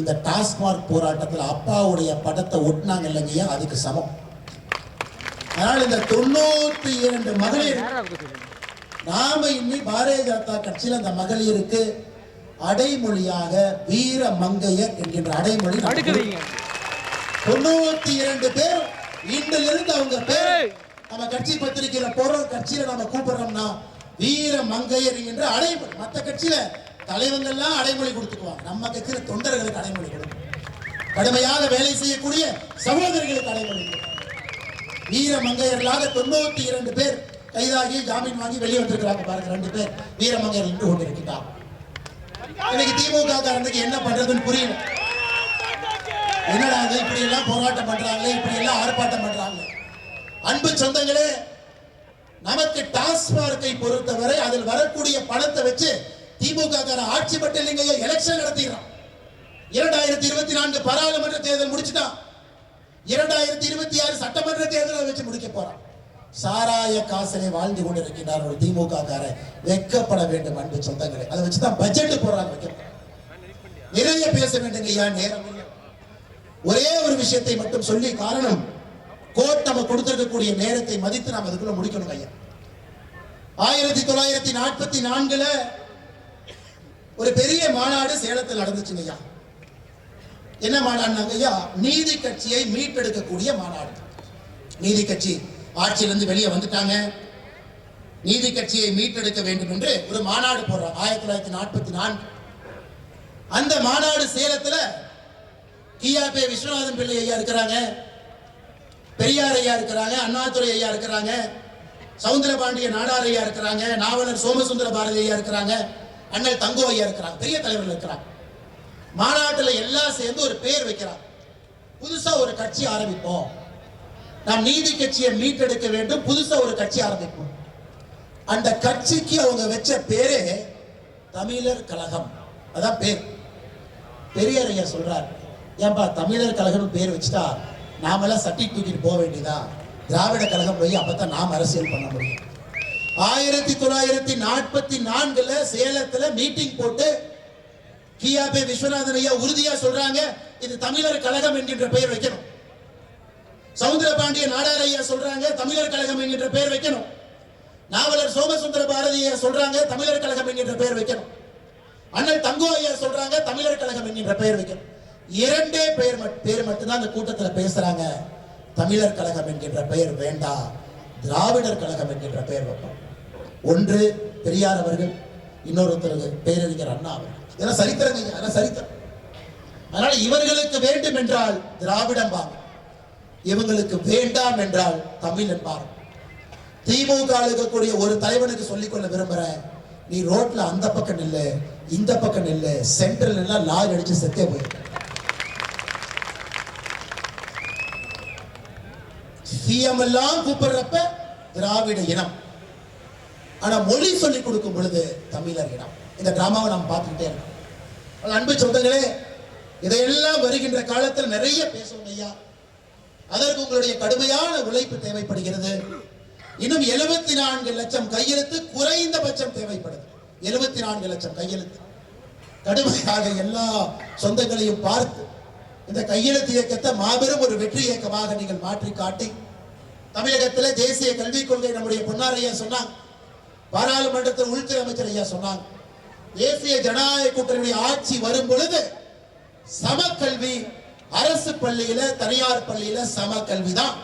இந்த டாஸ்மார்க் போராட்டத்தில் அப்பாவுடைய படத்தை ஒட்டினாங்க இல்லைங்கய்யா, அதுக்கு சமம். அதனால் இந்த 92 மகளிர் நாம இன்னி பாரதிய ஜனதா கட்சியில் அந்த மகளிருக்கு அடைமொழியாக வீர மங்கையர் என்கின்ற அடைமொழி 92 பேர் இன்றிலிருந்து அவங்க பேர் நம்ம கட்சி பத்திரிகையில போறோம், கட்சியில நம்ம கூப்பிடுறோம்னா வீர மங்கையர் என்கின்ற அடைமொழி. மற்ற கட்சியில தலைவங்கள்லாம் அடைமொழி கொடுத்துக்குவாங்க, நம்ம கட்சியில தொண்டர்களுக்கு அடைமொழி கொடுக்கும், கடுமையாக வேலை செய்யக்கூடிய சகோதரிகளுக்கு அடைமொழி கொடுக்கும். வீர மங்கையர்களாக 92 பேர் கைதாகி ஜாமீன் வாங்கி வெளியே வந்திருக்கிறாங்க பாருங்க. 2 பேர் வீரமங்கையர் நின்று கொண்டிருக்கிறார். இன்னைக்கு திமுக காரனுக்கு என்ன பண்றதுன்னு புரியல. என்னடா இப்படி எல்லாம் போராட்டம் பண்றாங்களே, இப்படி எல்லாம் ஆர்ப்பாட்டம் பண்றாங்க. அன்பு சொந்தங்களே, நமக்கு டாஸ்மார்க்கை பொறுத்தவரை அதில் வரக்கூடிய பணத்தை வச்சு திமுக கார ஆட்சி பட்டியல் நீங்க எலெக்ஷன் நடத்திடுறான். 2024 பாராளுமன்ற தேர்தல் முடிச்சுட்டான், 2026 சட்டமன்ற தேர்தலை வச்சு முடிக்க போறான். சாராய காசனை வாழ்ந்து கொண்டிருக்கிறார் ஒரு திமுக கார. வெட்கப்பட வேண்டும் அன்பு சொந்தங்களே. அதை வச்சுதான் பட்ஜெட் போறாங்க. நிறைய பேச வேண்டும் ஐயா, நேரம் இல்லை. ஒரே ஒரு விஷயத்தை மட்டும் சொல்லி, காரணம் கோர்ட் நம்ம கொடுத்திருக்கக்கூடிய நேரத்தை மதித்து நாம் அதுக்குள்ள முடிக்கணும் ஐயா. 1944 ஒரு பெரிய மாநாடு சேலத்தில் நடந்துச்சுங்க ஐயா. என்ன மாநாடு ஐயா? நீதி கட்சியை மீட்டெடுக்கக்கூடிய மாநாடு. நீதி கட்சி ஆட்சியிலிருந்து வெளியே வந்துட்டாங்க, நீதி கட்சியை மீட்டெடுக்க வேண்டும் என்று ஒரு மாநாடு போடுறாங்க 1944. அந்த மாநாடு சேலத்துல கியாபே விஸ்வநாதன் பிள்ளை ஐயா இருக்கிறாங்க, பெரியார் ஐயா இருக்கிறாங்க, அண்ணாதுரை ஐயா இருக்கிறாங்க, சவுந்தரபாண்டிய நாடார் ஐயா இருக்கிறாங்க, நாவலர் சோமசுந்தர பாரதி ஐயா இருக்கிறாங்க, அண்ணல் தங்கோ ஐயா இருக்கிறாங்க, பெரிய தலைவர்கள் இருக்கிறாங்க. மாநாட்டில் எல்லாம் சேர்ந்து ஒரு பேர் வைக்கிறாங்க. புதுசா ஒரு கட்சி ஆரம்பிப்போம், நாம் நீதி கட்சியை மீட்டெடுக்க வேண்டும், புதுசா ஒரு கட்சி ஆரம்பிப்போம். அந்த கட்சிக்கு அவங்க வச்ச பேரே தமிழர் கழகம். அதான் பேர். பெரியார் ஐயா சொல்றார், ஏன்பா தமிழர் கழகம் பேர் வச்சுட்டா நாமெல்லாம் சட்டி தூக்கிட்டு போக வேண்டியதா, திராவிட கழகம் போய் அப்பதான் நாம் அரசியல் பண்ண முடியும். 1944 சேலத்துல மீட்டிங் போட்டு கியாபே விஸ்வநாதன் ஐயா உறுதியா சொல்றாங்க, இது தமிழர் கழகம் என்கின்ற பெயர் வைக்கணும். சவுந்தரபாண்டிய நாடார் ஐயா சொல்றாங்க, தமிழர் கழகம் என்கின்ற பெயர் வைக்கணும். நாவலர் சோமசுந்தர பாரதி ஐயா சொல்றாங்க, தமிழர் கழகம் என்கின்ற பெயர் வைக்கணும். அண்ணல் தங்கோ ஐயா சொல்றாங்க, தமிழர் கழகம் என்கின்ற பெயர் வைக்கணும். 2 பேர் மட்டும்தான் அந்த கூட்டத்தில் பேசுறாங்க. தமிழர் கழகம் என்கின்ற பெயர் வேண்டாம், திராவிடர் கழகம் என்கின்ற பெயர் வைப்போம். ஒன்று பெரியார் அவர்கள், இன்னொருத்தர் பேரறிஞர் அண்ணா அவர்கள். இதெல்லாம் சரித்திரங்க, அதெல்லாம் சரித்திரம். அதனால இவர்களுக்கு வேண்டும் என்றால் திராவிடம் வாங்க, இவங்களுக்கு வேண்டாம் என்றால் தமிழ் என்பார். திமுக இருக்கக்கூடிய ஒரு தலைவனுக்கு சொல்லிக்கொள்ள விரும்புறேன், நீ ரோட்ல அந்த பக்கம் நில்லு, இந்த பக்கம் நில்லு, சென்ட்ரல் எல்லாம் லாக் அடிச்சு செத்தே போயிருக்க. சிஎம் எல்லாம் கூப்பிடுறப்ப திராவிட இனம், ஆனா மொழி சொல்லிக் கொடுக்கும் பொழுது தமிழர் இனம். இந்த டிராமாவை நாம் பார்த்துக்கிட்டே இருக்கோம். அன்பு சொந்தங்களே, இதையெல்லாம் வருகின்ற காலத்தில் நிறைய பேசுவோம் ஐயா. அதற்கு உங்களுடைய கடுமையான உழைப்பு தேவைப்படுகிறது. இன்னும் 74 லட்சம் கையெழுத்து குறைந்தபட்சம் தேவைப்படுது. 74 லட்சம் கையெழுத்து. கடுமையாக எல்லா சொந்தங்களையும் பார்த்து இந்த கையெழுத்து இயக்கத்தை மாபெரும் ஒரு வெற்றி இயக்கமாக நீங்கள் மாற்றி காட்டி, தமிழகத்தில் தேசிய கல்விக் கொள்கை நம்முடைய பொன்னார் ஐயா சொன்னாங்க, பாராளுமன்றத்தில் உள்துறை அமைச்சர் ஐயா சொன்னாங்க, தேசிய ஜனநாயக கூட்டணியுடைய ஆட்சி வரும் பொழுது சமக்கல்வி, அரசு பள்ளியில தனியார் பள்ளியில சம கல்விதான்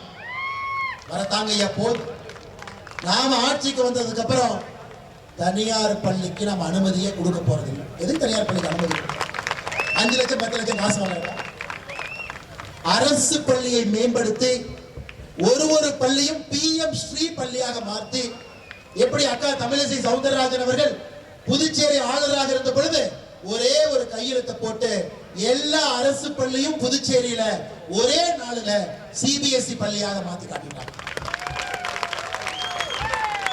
வரத்தாங்க ஐயா. போதும், நாம ஆட்சிக்கு வந்ததுக்கு அப்புறம் தனியார் பள்ளிக்கு நம்ம அனுமதியே கொடுக்க போறது இல்லை. எதுக்கு தனியார் பள்ளிக்கு அனுமதி? 5 லட்சம் 10 லட்சம் காசு வாங்க. அரசு பள்ளியை மேம்படுத்தி ஒரு பள்ளியும் PM ஸ்ரீ பள்ளியாக மாற்றி, எப்படி அக்கா தமிழிசை சவுந்தரராஜன் அவர்கள் புதுச்சேரி ஆளுநராக இருந்த பொழுது ஒரே ஒரு கையெழுத்தை போட்டு எல்லா அரசு பள்ளியும் புதுச்சேரியில ஒரே நாளில் CBSE பள்ளியாக மாற்றி காட்டினார்.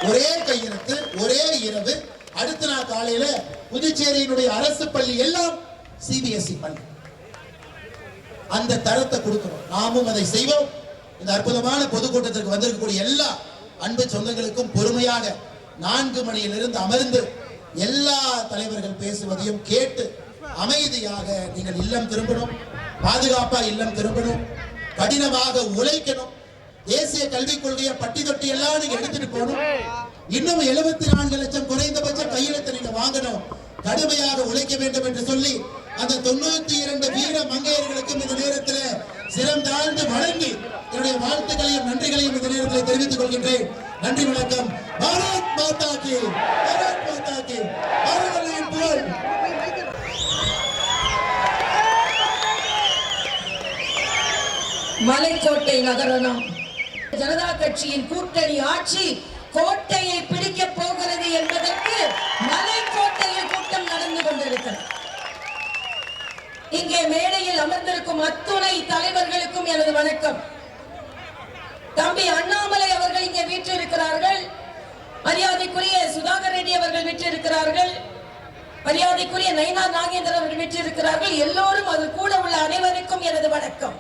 ஒரே கையெழுத்து, ஒரே இரவு. அடுத்த நாள் காலையில புதுச்சேரியினுடைய அரசு பள்ளி எல்லாம் CBSE பள்ளி. அந்த தரத்தை கொடுக்கிறோம், நாமும் அதை செய்வோம். இந்த அற்புதமான பொதுக்கூட்டத்திற்கு வந்திருக்கக்கூடிய எல்லா அன்பு சொந்தங்களுக்கும் பொறுமையாக 4 மணியிலிருந்து அமர்ந்து எல்லா தலைவர்கள் பேசுவதையும் கேட்டு அமைதியாக நீங்கள் இல்லம் திரும்பணும், பாதுகாப்பா இல்லம் திரும்பணும், கடினமாக உழைக்கணும். தேசிய கல்விக் கொள்கையை பட்டி தொட்டி எல்லாம் நீங்க எடுத்துட்டு போகணும். இன்னும் 74 லட்சம் குறைந்தபட்ச கையெழுத்தை நீங்க வாங்கணும், கடுமையாக உழைக்க வேண்டும் என்று சொல்லி அந்த 92 வீர மங்கையர்களுக்கும் இந்த நேரத்தில் சிரம் தாழ்ந்து வழங்கி என்னுடைய வாழ்த்துக்களையும் நன்றிகளையும் இந்த நேரத்தில் தெரிவித்துக் கொள்கின்றேன். நன்றி, வணக்கம். பாரத் மாதா கி, பாரத் மாதா கி, பாரதியின் புகழ்.
மலைக்கோட்டை நகரம் ஜனதா கட்சியின் கூட்டணி ஆட்சி கோட்டையை பிடிக்க போகிறது என்பதற்கு மலைக்கோட்டையில் கூட்டம் நடந்து கொண்டிருக்கிறது. இங்கே மேடையில் அமர்ந்திருக்கும் அத்துணை தலைவர்களுக்கும் எனது வணக்கம். தம்பி அண்ணாமலை அவர்கள் இங்கே வீற்றிருக்கிறார்கள், மரியாதைக்குரிய சுதாகர் ரெட்டி அவர்கள் வீற்றிருக்கிறார்கள், மரியாதைக்குரிய நயினா நாகேந்திரன் அவர்கள் வீற்றிருக்கிறார்கள். எல்லோரும் அது கூட உள்ள அனைவருக்கும் எனது வணக்கம்.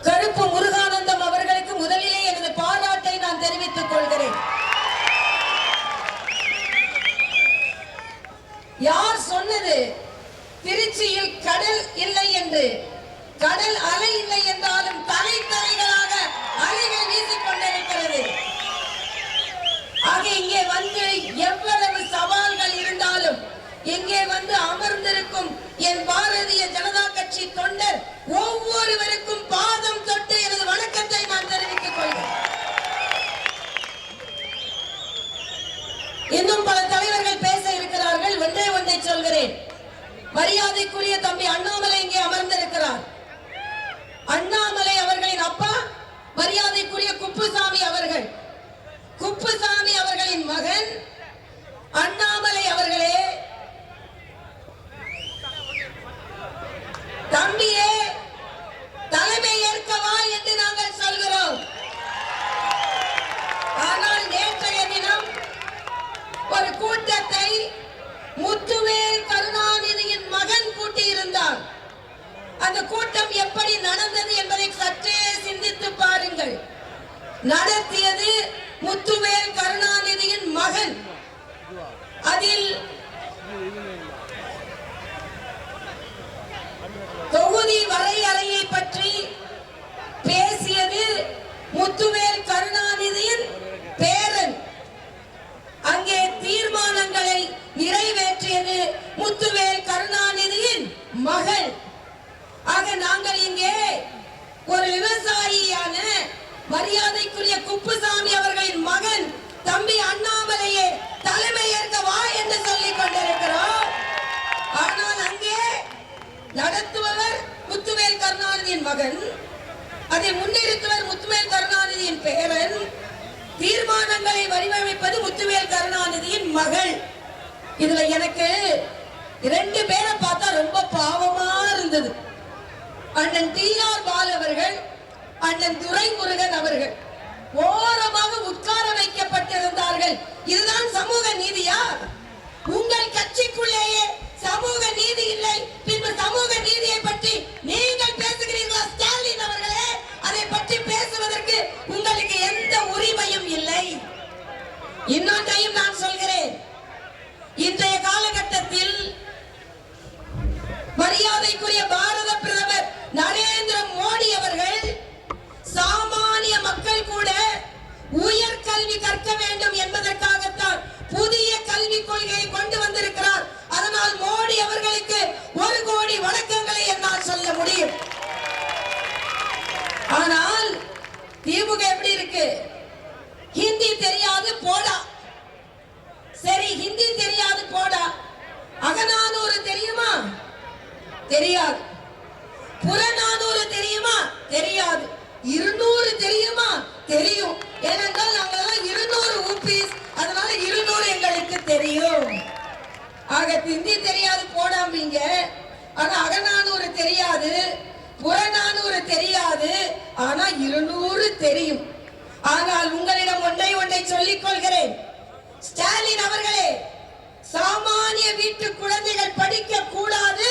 கருப்பு முருகானந்தம் அவர்களுக்கு முதலிலே எனது பாராட்டை நான் தெரிவித்துக் கொள்கிறேன். யார் சொன்னது திருச்சியில் கடல் இல்லை என்று? கடல் அலை இல்லை என்றாலும் தலை தலைகளாக அலைகள் வீசிக் கொண்டிருக்கிறது. ஆக இங்கே வந்து எவ்வளவு சவால்கள் இருந்தாலும் இங்கே வந்து அமர்ந்திருக்கும் என் பாரதிய ஜனதா கட்சி தொண்டர் ஒவ்வொருவருக்கும் பாதம் தொட்டு எனது வணக்கத்தை நான் தெரிவித்துக் கொள்கிறேன். இன்னும் பல தலைவர்கள் பேச இருக்கிறார்கள். ஒன்றை சொல்கிறேன். மரியாதைக்குரிய தம்பி அண்ணாமலை இங்கே அமர்ந்திருக்கிறார். அண்ணாமலை அவர்களின் அப்பா மரியாதைக்குரிய குப்புசாமி அவர்கள், குப்புசாமி அவர்களின் மகன் அண்ணாமலை அவர்களே, தம்பியே தலைமை ஏற்கவா என்று நாங்கள் சொல்கிறோம். ஆனால் நேற்றைய தினம் ஒரு கூட்டத்தை முத்துவேல் கருணாநிதியின் மகன் கூட்டியிருந்தார். அந்த கூட்டம் எப்படி நடந்தது என்பதை சற்றே சிந்தித்து பாருங்கள். நடத்தியது முத்துவேல் கருணாநிதியின் மகன். அதில் தொகுதி வரையறையை பற்றி பேசியது முத்துவேல் கருணாநிதியின் பேரன். அங்கே தீர்மானங்களை நிறைவேற்றியது முத்துவேல் கருணாநிதியின் மகள். ஆக நாங்கள் இங்கே ஒரு விவசாயியான மரியாதைக்குரிய குப்புசாமி அவர்களின் மகன் தம்பி அண்ணாமலையே தலைமை ஏற்க வா என்று சொல்லிக் கொண்டிருக்கிறோம். ஆனால் அங்கே நடத்துபவர் முத்துவேல் கருணாநிதியின் மகன், அதை முன்னிறுத்துவர் முத்துவேல் கருணாநிதியின் பேரன், தீர்மானங்களை வடிவமைப்பது முத்துவேல் கருணாநிதியின் மகள். இதுல எனக்கு 2 பேரை பார்த்தா ரொம்ப பாவமா இருந்தது. அண்ணன் டி.ஆர். பாலு அவர்கள், அண்ணன் துரைமுருகன் அவர்கள் ஓரமாக உட்கார வைக்கப்பட்டிருந்தார்கள். இதுதான் சமூக நீதியா? உங்கள் கட்சிக்குள்ளேயே சமூக நீதி இல்லை, பின்பு சமூக நீதியை பற்றி நீங்கள் பேசுகிறீர்களா ஸ்டாலின் அவர்களே? அதை பற்றி பேசுவதற்கு உங்களுக்கு எந்த உரிமையும் இல்லை. இன்னொன்றையும் நான் சொல்கிறேன். இன்றைய காலகட்டத்தில் மரியாதைக்குரிய பாரத பிரதமர் நரேந்திர மோடி அவர்கள் சாமானிய மக்கள் கூட உயர் கல்வி கற்க வேண்டும் என்பதற்காகத்தான் புதிய கல்விக் கொள்கையை கொண்டு வந்திருக்கிறார். அதனால் மோடி அவர்களுக்கு 1 கோடி வணக்கங்களை என்னால் சொல்ல முடியும். ஆனால் திமுக எப்படி இருக்கு? ஹிந்தி தெரியாது போடா. சரி, ஹிந்தி தெரியாது போடா. அகநானூறு தெரியுமா? தெரியாது. புறநானூறு தெரியுமா? தெரியாது. 200 தெரியுமா? தெரியும். ஏனென்றால் நாங்கள் 200 ஊபிஸ், அதனால 200 எங்களுக்கு தெரியும். ஆக ஹிந்தி தெரியாது போடாமீங்க. ஆனா அகநானூறு தெரியாது, புறநானூறு தெரியாது, ஆனா 200 தெரியும். ஆனால் உங்களிடம் ஒன்றை சொல்லிக் கொள்கிறேன். ஸ்டாலின் அவர்களே, சாமானிய வீட்டு குழந்தைகள் படிக்க கூடாது,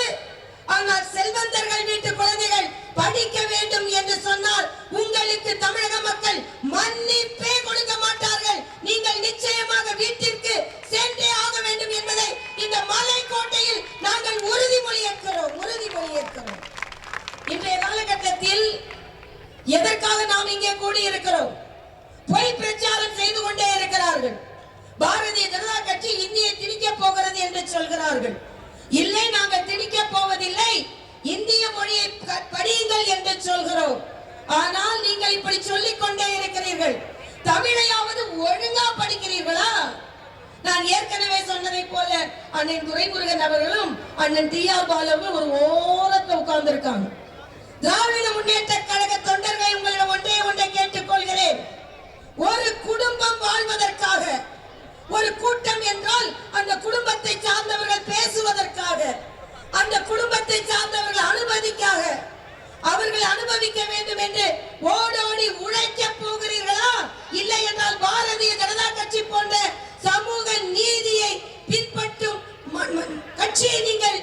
ஆனால் செல்வந்தர்கள் வீட்டு குழந்தைகள் படிக்க வேண்டும் என்று சொன்னால் உங்களுக்கு தமிழக மக்கள் மன்னிப்பே கொடுக்க மாட்டார்கள். நீங்கள் நிச்சயமாக வீட்டிற்கு சென்றே ஆக வேண்டும் என்பதை இந்த மலைக்கோட்டையில் நாங்கள் உறுதிமொழி ஏற்கிறோம். இன்றைய காலகட்டத்தில் எதற்காக நாம் இங்கே கூடியிருக்கிறோம்? பொய் பிரச்சாரம் செய்து கொண்டே சொல்கிறார்கள். இல்லை, நாங்கள் திணிக்க போவதில்லை, இந்திய மொழியை படியுங்கள் என்று சொல்கிறோம். ஆனால் நீங்கள் இப்படி சொல்லிக் கொண்டே இருக்கிறீர்கள். தமிழையாவது ஒழுங்கா படிக்கிறீர்களா? நான் ஏற்கனவே சொன்னதை போல அண்ணன் துரைமுருகன் அவர்களும் அண்ணன் டி.ஆர். பாலுவும் ஒரு ஓரத்தில் உட்கார்ந்து இருக்காங்க. திராவிட முன்னேற்ற கழக தொண்டர்கள் உங்களிடம் ஒன்றை கேட்டுக் கொள்கிறேன். ஒரு குடும்பம் வாழ்வதற்காக, ஒரு கூட்டம் என்றால் அந்த குடும்பத்தை சார்ந்தவர்கள் பேசுவதற்காக, அந்த குடும்பத்தை சார்ந்தவர்கள் அனுமதிக்காக, அவர்கள் அனுபவிக்க வேண்டும் என்று ஓடோடி உழைக்க போகிறீர்களா? இல்லை என்றால் பாரதிய ஜனதா கட்சி போன்ற சமூக நீதியை பின்பற்றும் கட்சியை நீங்கள்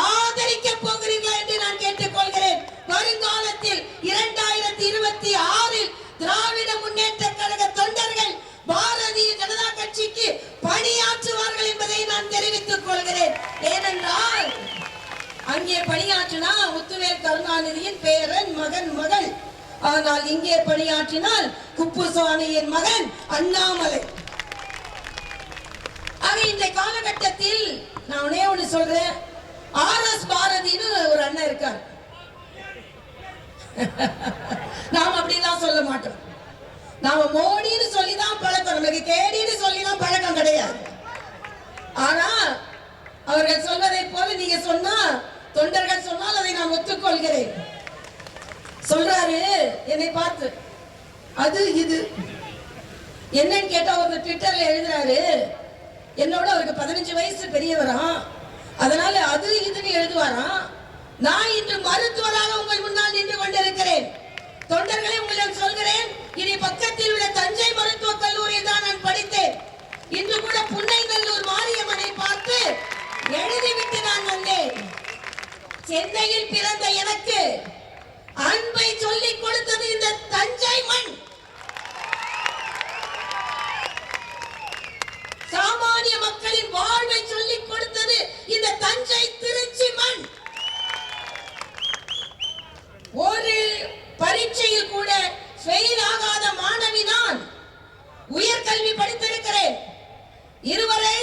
ஆதரிக்க போகிறீர்களா என்று நான் கேட்டுக்கொள்கிறேன். வருங்காலத்தில் 2026 திராவிட முன்னேற்ற கழக தொண்டர்கள் பாரதிய ஜனதா கட்சிக்கு பணியாற்றுவார்கள் என்பதை நான் தெரிவித்துக் கொள்கிறேன். ஏனென்றால் அங்கே பணியாற்றினா முத்துவேல் கருணாநிதியின் பேரன் மகள், ஆனால் இங்கே பணியாற்றினால் குப்புசாமியின் மகன் அண்ணாமலை. ஆக இந்த காலகட்டத்தில் நான் ஒண்ணு சொல்றேன். RS பாரதின்னு ஒரு அண்ணன் இருக்கார். நாம் அப்படிலாம் சொல்ல மாட்டோம். நாம மோடின்னு சொல்லிதான் பழக்கம், நமக்கு கேடின்னு சொல்லிதான் பழக்கம் கிடையாது. ஆனா அவர்கள் சொல்வதை போல நீங்க சொன்னா, தொண்டர்கள் சொன்னால் அதை நான் ஒத்துக்கொள்கிறேன். சொல்றாரு என்னை பார்த்து, அது இது என்னன்னு கேட்டா ஒரு ட்விட்டர்ல எழுதுறாரு, என்னோட அவருக்கு 15 வயசு பெரியவராம், அதனால அது இதுன்னு எழுதுவாராம். நான் இன்று மருத்துவராக உங்கள் முன்னால் நின்று கொண்டிருக்கிறேன். தொண்டர்களை உங்களிடம் சொல்கிறேன், இனி பக்கத்தில் உள்ள தஞ்சை மருத்துவக் கல்லூரியில் தான் நான் படித்தேன். இன்று கூட புன்னைநல்லூர் மாரியம்மனை பார்த்து எழுதிவிட்டு நான் வந்தேன். சென்னையில் பிறந்த எனக்கு அன்பை சொல்லிக் கொடுத்தது இந்த தஞ்சை மண். சாமானிய மக்களின் வாழ்வை சொல்லிக் கொடுத்தது இந்த தஞ்சை திருச்சி மண். ஒரு பரீட்சையில் கூட ஃபெயில் ஆகாத மாணவி நான். உயர்கல்வி படித்திருக்கிறேன். இருவரை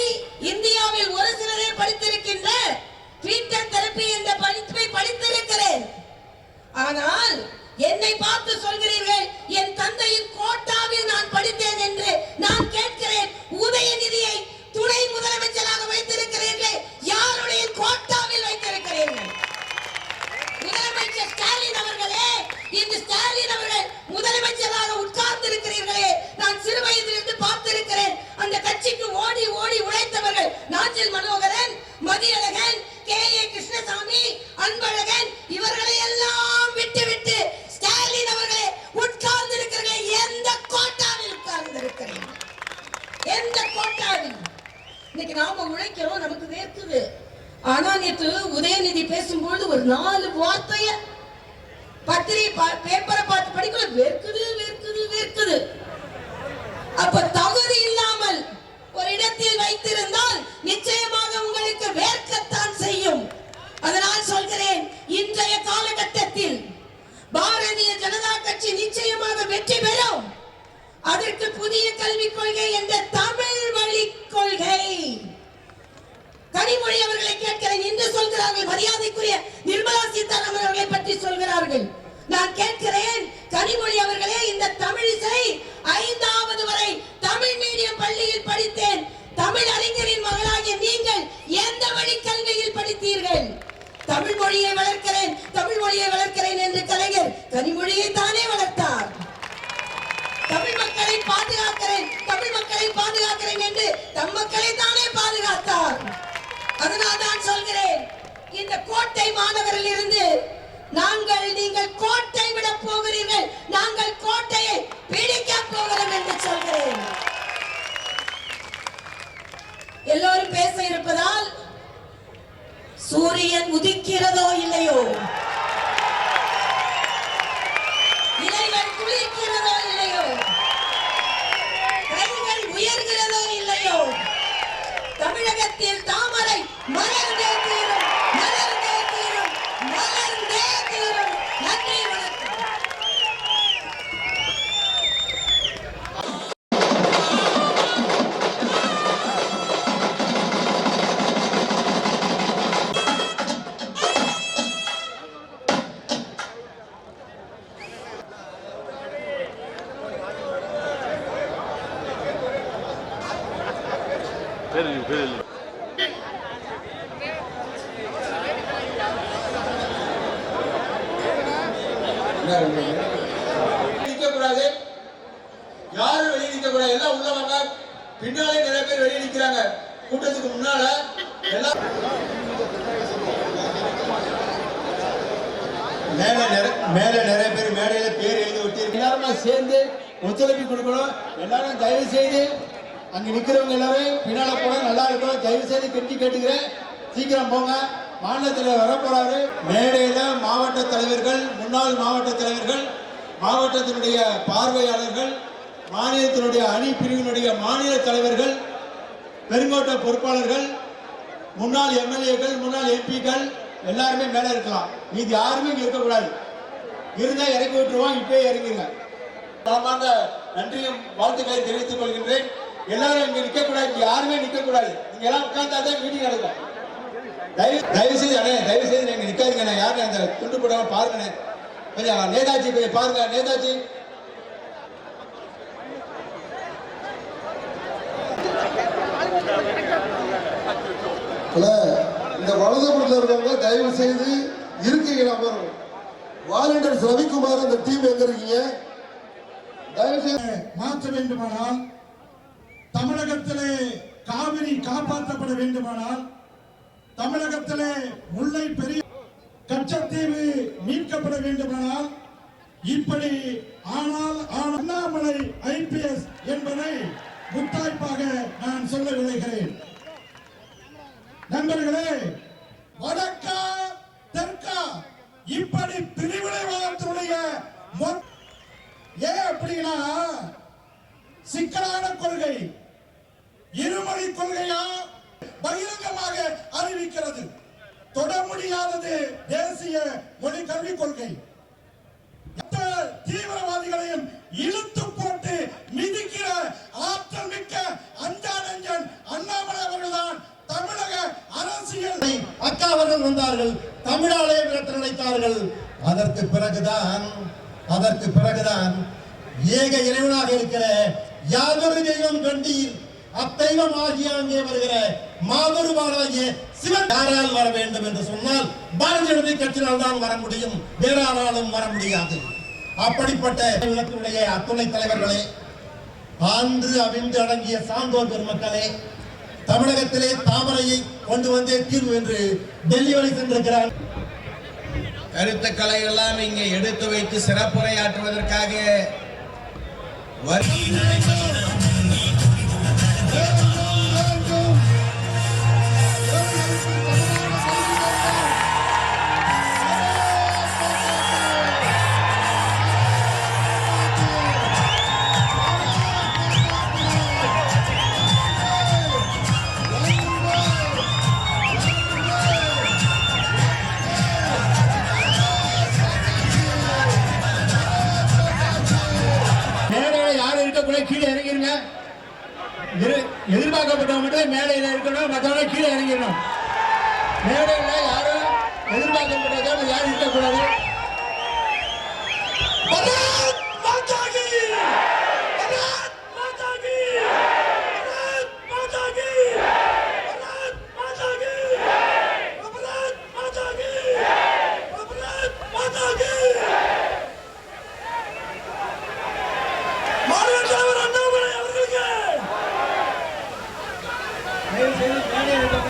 இந்தியாவில் ஒரு சிலரே படித்திருக்கின்ற ட்ரீட்மென்ட் தெரபி என்ற படிப்பை படித்திருக்கிறேன். ஆனால் என்னை பார்த்து சொல்கிறீர்கள் என் தந்தையின் கோட்டாவில் நான் படித்தேன் என்று. நான் கேட்கிறேன், உதயநிதியை துணை முதலமைச்சராக வைத்திருக்கிறீர்கள், யாருடைய கோட்டாவில் வைத்திருக்கிறீர்கள்? முதலமைச்சர் ஸ்டாலின் அவர்களே, இந்த ஸ்டாலின் அவர்கள் முதலமைச்சராக உட்கார்ந்து இருக்கிறீர்களே, நான் சிறு வயதிலிருந்து பார்த்திருக்கிறேன். அந்த கட்சிக்கு ஓடி ஓடி உழைத்தவர்கள் நாஞ்சில் மனோகரன், மதியழகன், K.A. கிருஷ்ணசாமி, அன்பழகன், இவர்களை எல்லாம் விட்டு ஸ்டாலின் அவர்களே உட்கார்ந்து இருக்கிறீர்கள். எந்த கோட்டாவில் உட்கார்ந்து இருக்கிறீர்கள்? எந்த கோட்டாவில்? இன்னைக்கு நாம உழைக்கிறோம், நமக்கு வேர்க்குது. ஆனா நேற்று உதயநிதி பேசும்போது ஒரு 4 வார்த்தைய பத்திரிகை பேப்பரை பார்த்து படிக்கல, வேர்க்குது வேர்க்குது வேர்க்குது. அப்ப தகுதி இல்லாமல் ஒரு இடத்தில் வைத்திருந்தால் நிச்சயமாக உங்களுக்கு வேர்க்கத்தான் செய்யும். அதனால் சொல்கிறேன், இன்றைய காலகட்டத்தில் பாரதிய ஜனதா கட்சி நிச்சயமாக வெற்றி பெறும். அதற்கு புதிய கல்விக் கொள்கை என்ற தமிழ் வழி கொள்கை. கனிமொழி அவர்களை கேட்கிறேன், இன்று சொல்கிறார்கள் மரியாதைக்குரிய நிர்மலா சீதாராமன் அவர்களை பற்றி சொல்கிறார்கள். நான் கேட்கிறேன், கனிமொழி அவர்களே, இந்த தமிழிசை 5வது வரை தமிழ் மீடியம் பள்ளியில் படித்தேன். தமிழ் அறிஞரின் மகளாகிய நீங்கள் எந்த வழி கல்வியில் படித்தீர்கள்? தமிழ் மொழியை வளர்க்கிறேன், தமிழ் மொழியை வளர்க்கிறேன் என்று கலைஞர் கனிமொழியை தானே வளர்த்தார். தமிழ் மக்களை பாதுகாக்கிறேன், தமிழ் மக்களை பாதுகாக்கிறேன் என்று தம் மக்களை தானே பாதுகாத்தார். அதனால் தான் சொல்கிறேன், இந்த கோட்டை மாநகரில் இருந்து நீங்கள் கோட்டை விட போகிறீர்கள், நாங்கள் கோட்டையை பிடிக்க போகிறோம் என்று சொல்கிறேன். எல்லோரும் பேச இருப்பதால் சூரியன் உதிக்கிறதோ இல்லையோ, இலைகள் குளிர்கிறதோ இல்லையோ, கைகள் உயர்கிறதோ இல்லையோ, தமிழகத்தில் தாமரை மலர்ந்தே தீரும், மலர்ந்தே தீரும், மலர்ந்தே தீரும். நன்றி, வணக்கம்.
நிற்கக்கூடாது, யாரும் வெளியே நிற்கக்கூடாது, எல்லாம் உள்ளவங்க. பின்னாலே நிறைய பேர் வெளியே நிற்கிறாங்க. கூட்டத்துக்கு முன்னால எல்லாம் மேல நிறைய பேர் மேடையில பேர் எழுதி ஒட்டி எல்லாருமா சேர்ந்து ஒத்துழைப்பு கொடுக்கணும். எல்லாரும் தயவு செய்து அங்க நிக்கிறவங்க எல்லாரும் பின்னால போனா நல்லா இருக்கும். தயவு செய்து கெட்டி கேட்டுக்கிறேன், சீக்கிரம் போங்க. மாநிலத்தில் வரப்போறாரு. மேடையில மாவட்ட தலைவர்கள், முன்னாள் மாவட்ட தலைவர்கள், மாவட்டத்தினுடைய பார்வையாளர்கள், மாநிலத்தினுடைய அணி பிரிவினுடைய மாநில தலைவர்கள், பெருங்கோட்ட பொறுப்பாளர்கள், முன்னாள் எம்எல்ஏக்கள், முன்னாள் எம்பிக்கள் எல்லாருமே மேல இருக்கலாம். இது யாருமே இங்க இருக்கக்கூடாது. இருந்தா இறக்கி விட்டுருவோம். இப்பயே இறங்குங்க. மனமார்ந்த நன்றியும் வாழ்த்துக்களை தெரிவித்துக் கொள்கின்றேன். எல்லாரும் இங்க நிக்க கூடாது, யாருமே நிக்க கூடாது. நீங்க எல்லாம் உட்கார்ந்தாதான் மீட்டிங் நடக்கும். தயவு செய்து நீங்க நிக்காதீங்க. நான் யாரும் அந்த துண்டு போடாம பாருங்க. கொஞ்சம் நேதாஜி போய் பாருங்க. நேதாஜி
இந்த வலதுபுறத்தில் இருக்கவங்க தயவு செய்து இருக்கீங்க. வாலண்டியர்ஸ் ரவிக்குமார் அந்த டீம் எங்க இருக்கீங்க? தயவு செய்து
மாற்ற வேண்டுமானால், தமிழகத்திலே காவிரி காப்பாற்றப்பட வேண்டுமானால், தமிழகத்திலே முல்லை பெரிய கச்சத்தீவு மீட்கப்பட வேண்டுமானால், இப்படி ஆனால் அண்ணாமலை ஐபிஎஸ் என்பதை முத்தாய்ப்பாக நான் சொல்ல விளைகிறேன். நண்பர்களே, வடக்கா தெற்கா இப்படி பிரிவினைவாதத்தினுடைய ஏன் அப்படின்னா சிக்கலான கொள்கை, இருமொழி கொள்கையா பகிரங்கமாக அறிவிக்கிறது. தொட முடியாதது தேசிய மொழி கல்விக் கொள்கை. தீவிரவாதிகளையும் இழுத்து போட்டு மிதிக்கிற ஆற்றல் மிக்க அஞ்சானஞ்சன் அண்ணாமலை அவர்கள்தான் தமிழக அரசியல்.
அக்கா அவர்கள் வந்தார்கள், தமிழாலே விரட்ட நினைத்தார்கள். அதற்கு பிறகுதான் ஏக இறைவனாக இருக்கிற யாதொரு தெய்வம் கண்டீர் அத்தெய்வம் ஆகிய அங்கே வருகிற மாதொருவாராகிய சிவன் யாரால் வர வேண்டும் என்று சொன்னால் பாரதிய ஜனதா கட்சியினால் தான் வர முடியும், வேற யாராலும் வர முடியாது. அப்படிப்பட்ட இலக்கினுடைய அத்துணை தலைவர்களே, ஆண்டு அவிழ்ந்து அடங்கிய சான்றோர் பெருமக்களே, தமிழகத்திலே தாமரையை கொண்டு வந்தே தீர்வு என்று டெல்லி வரை சென்றிருக்கிறார்.
கருத்துக்களை எல்லாம் இங்கே எடுத்து வைத்து சிறப்புரையாற்றுவதற்காக
கீழே இறங்கிருங்க. எதிர்பார்க்கப்பட்டவங்க மேடையில் இருக்கணும், மற்றவங்க கீழே இறங்கிடணும். மேடையில் யாரும் எதிர்பார்க்கப்பட்டவங்க யாரும் இருக்கக்கூடாது.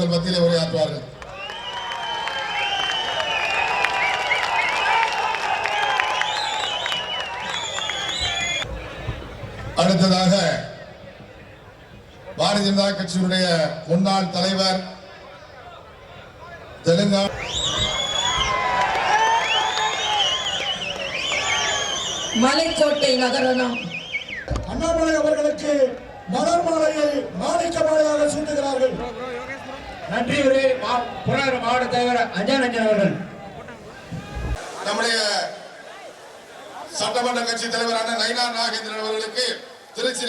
மத்தியிலே உரையாற்றுவார்கள். அடுத்ததாக பாரதிய ஜனதா கட்சியினுடைய முன்னாள் தலைவர் தெலுங்கானா
மலைக்கோட்டை நகரம்
அண்ணாமலை அவர்களுக்கு மலர் மாலையை மாணிக்க மாலையாக சூட்டுகிறார்கள்.
நன்றி. புறநகர் மாவட்ட தலைவர் அஞ்சானஞ்சன் அவர்கள்.
நம்முடைய சட்டமன்ற கட்சி தலைவரான நயினார் நாகேந்திரன் அவர்களுக்கு திருச்சி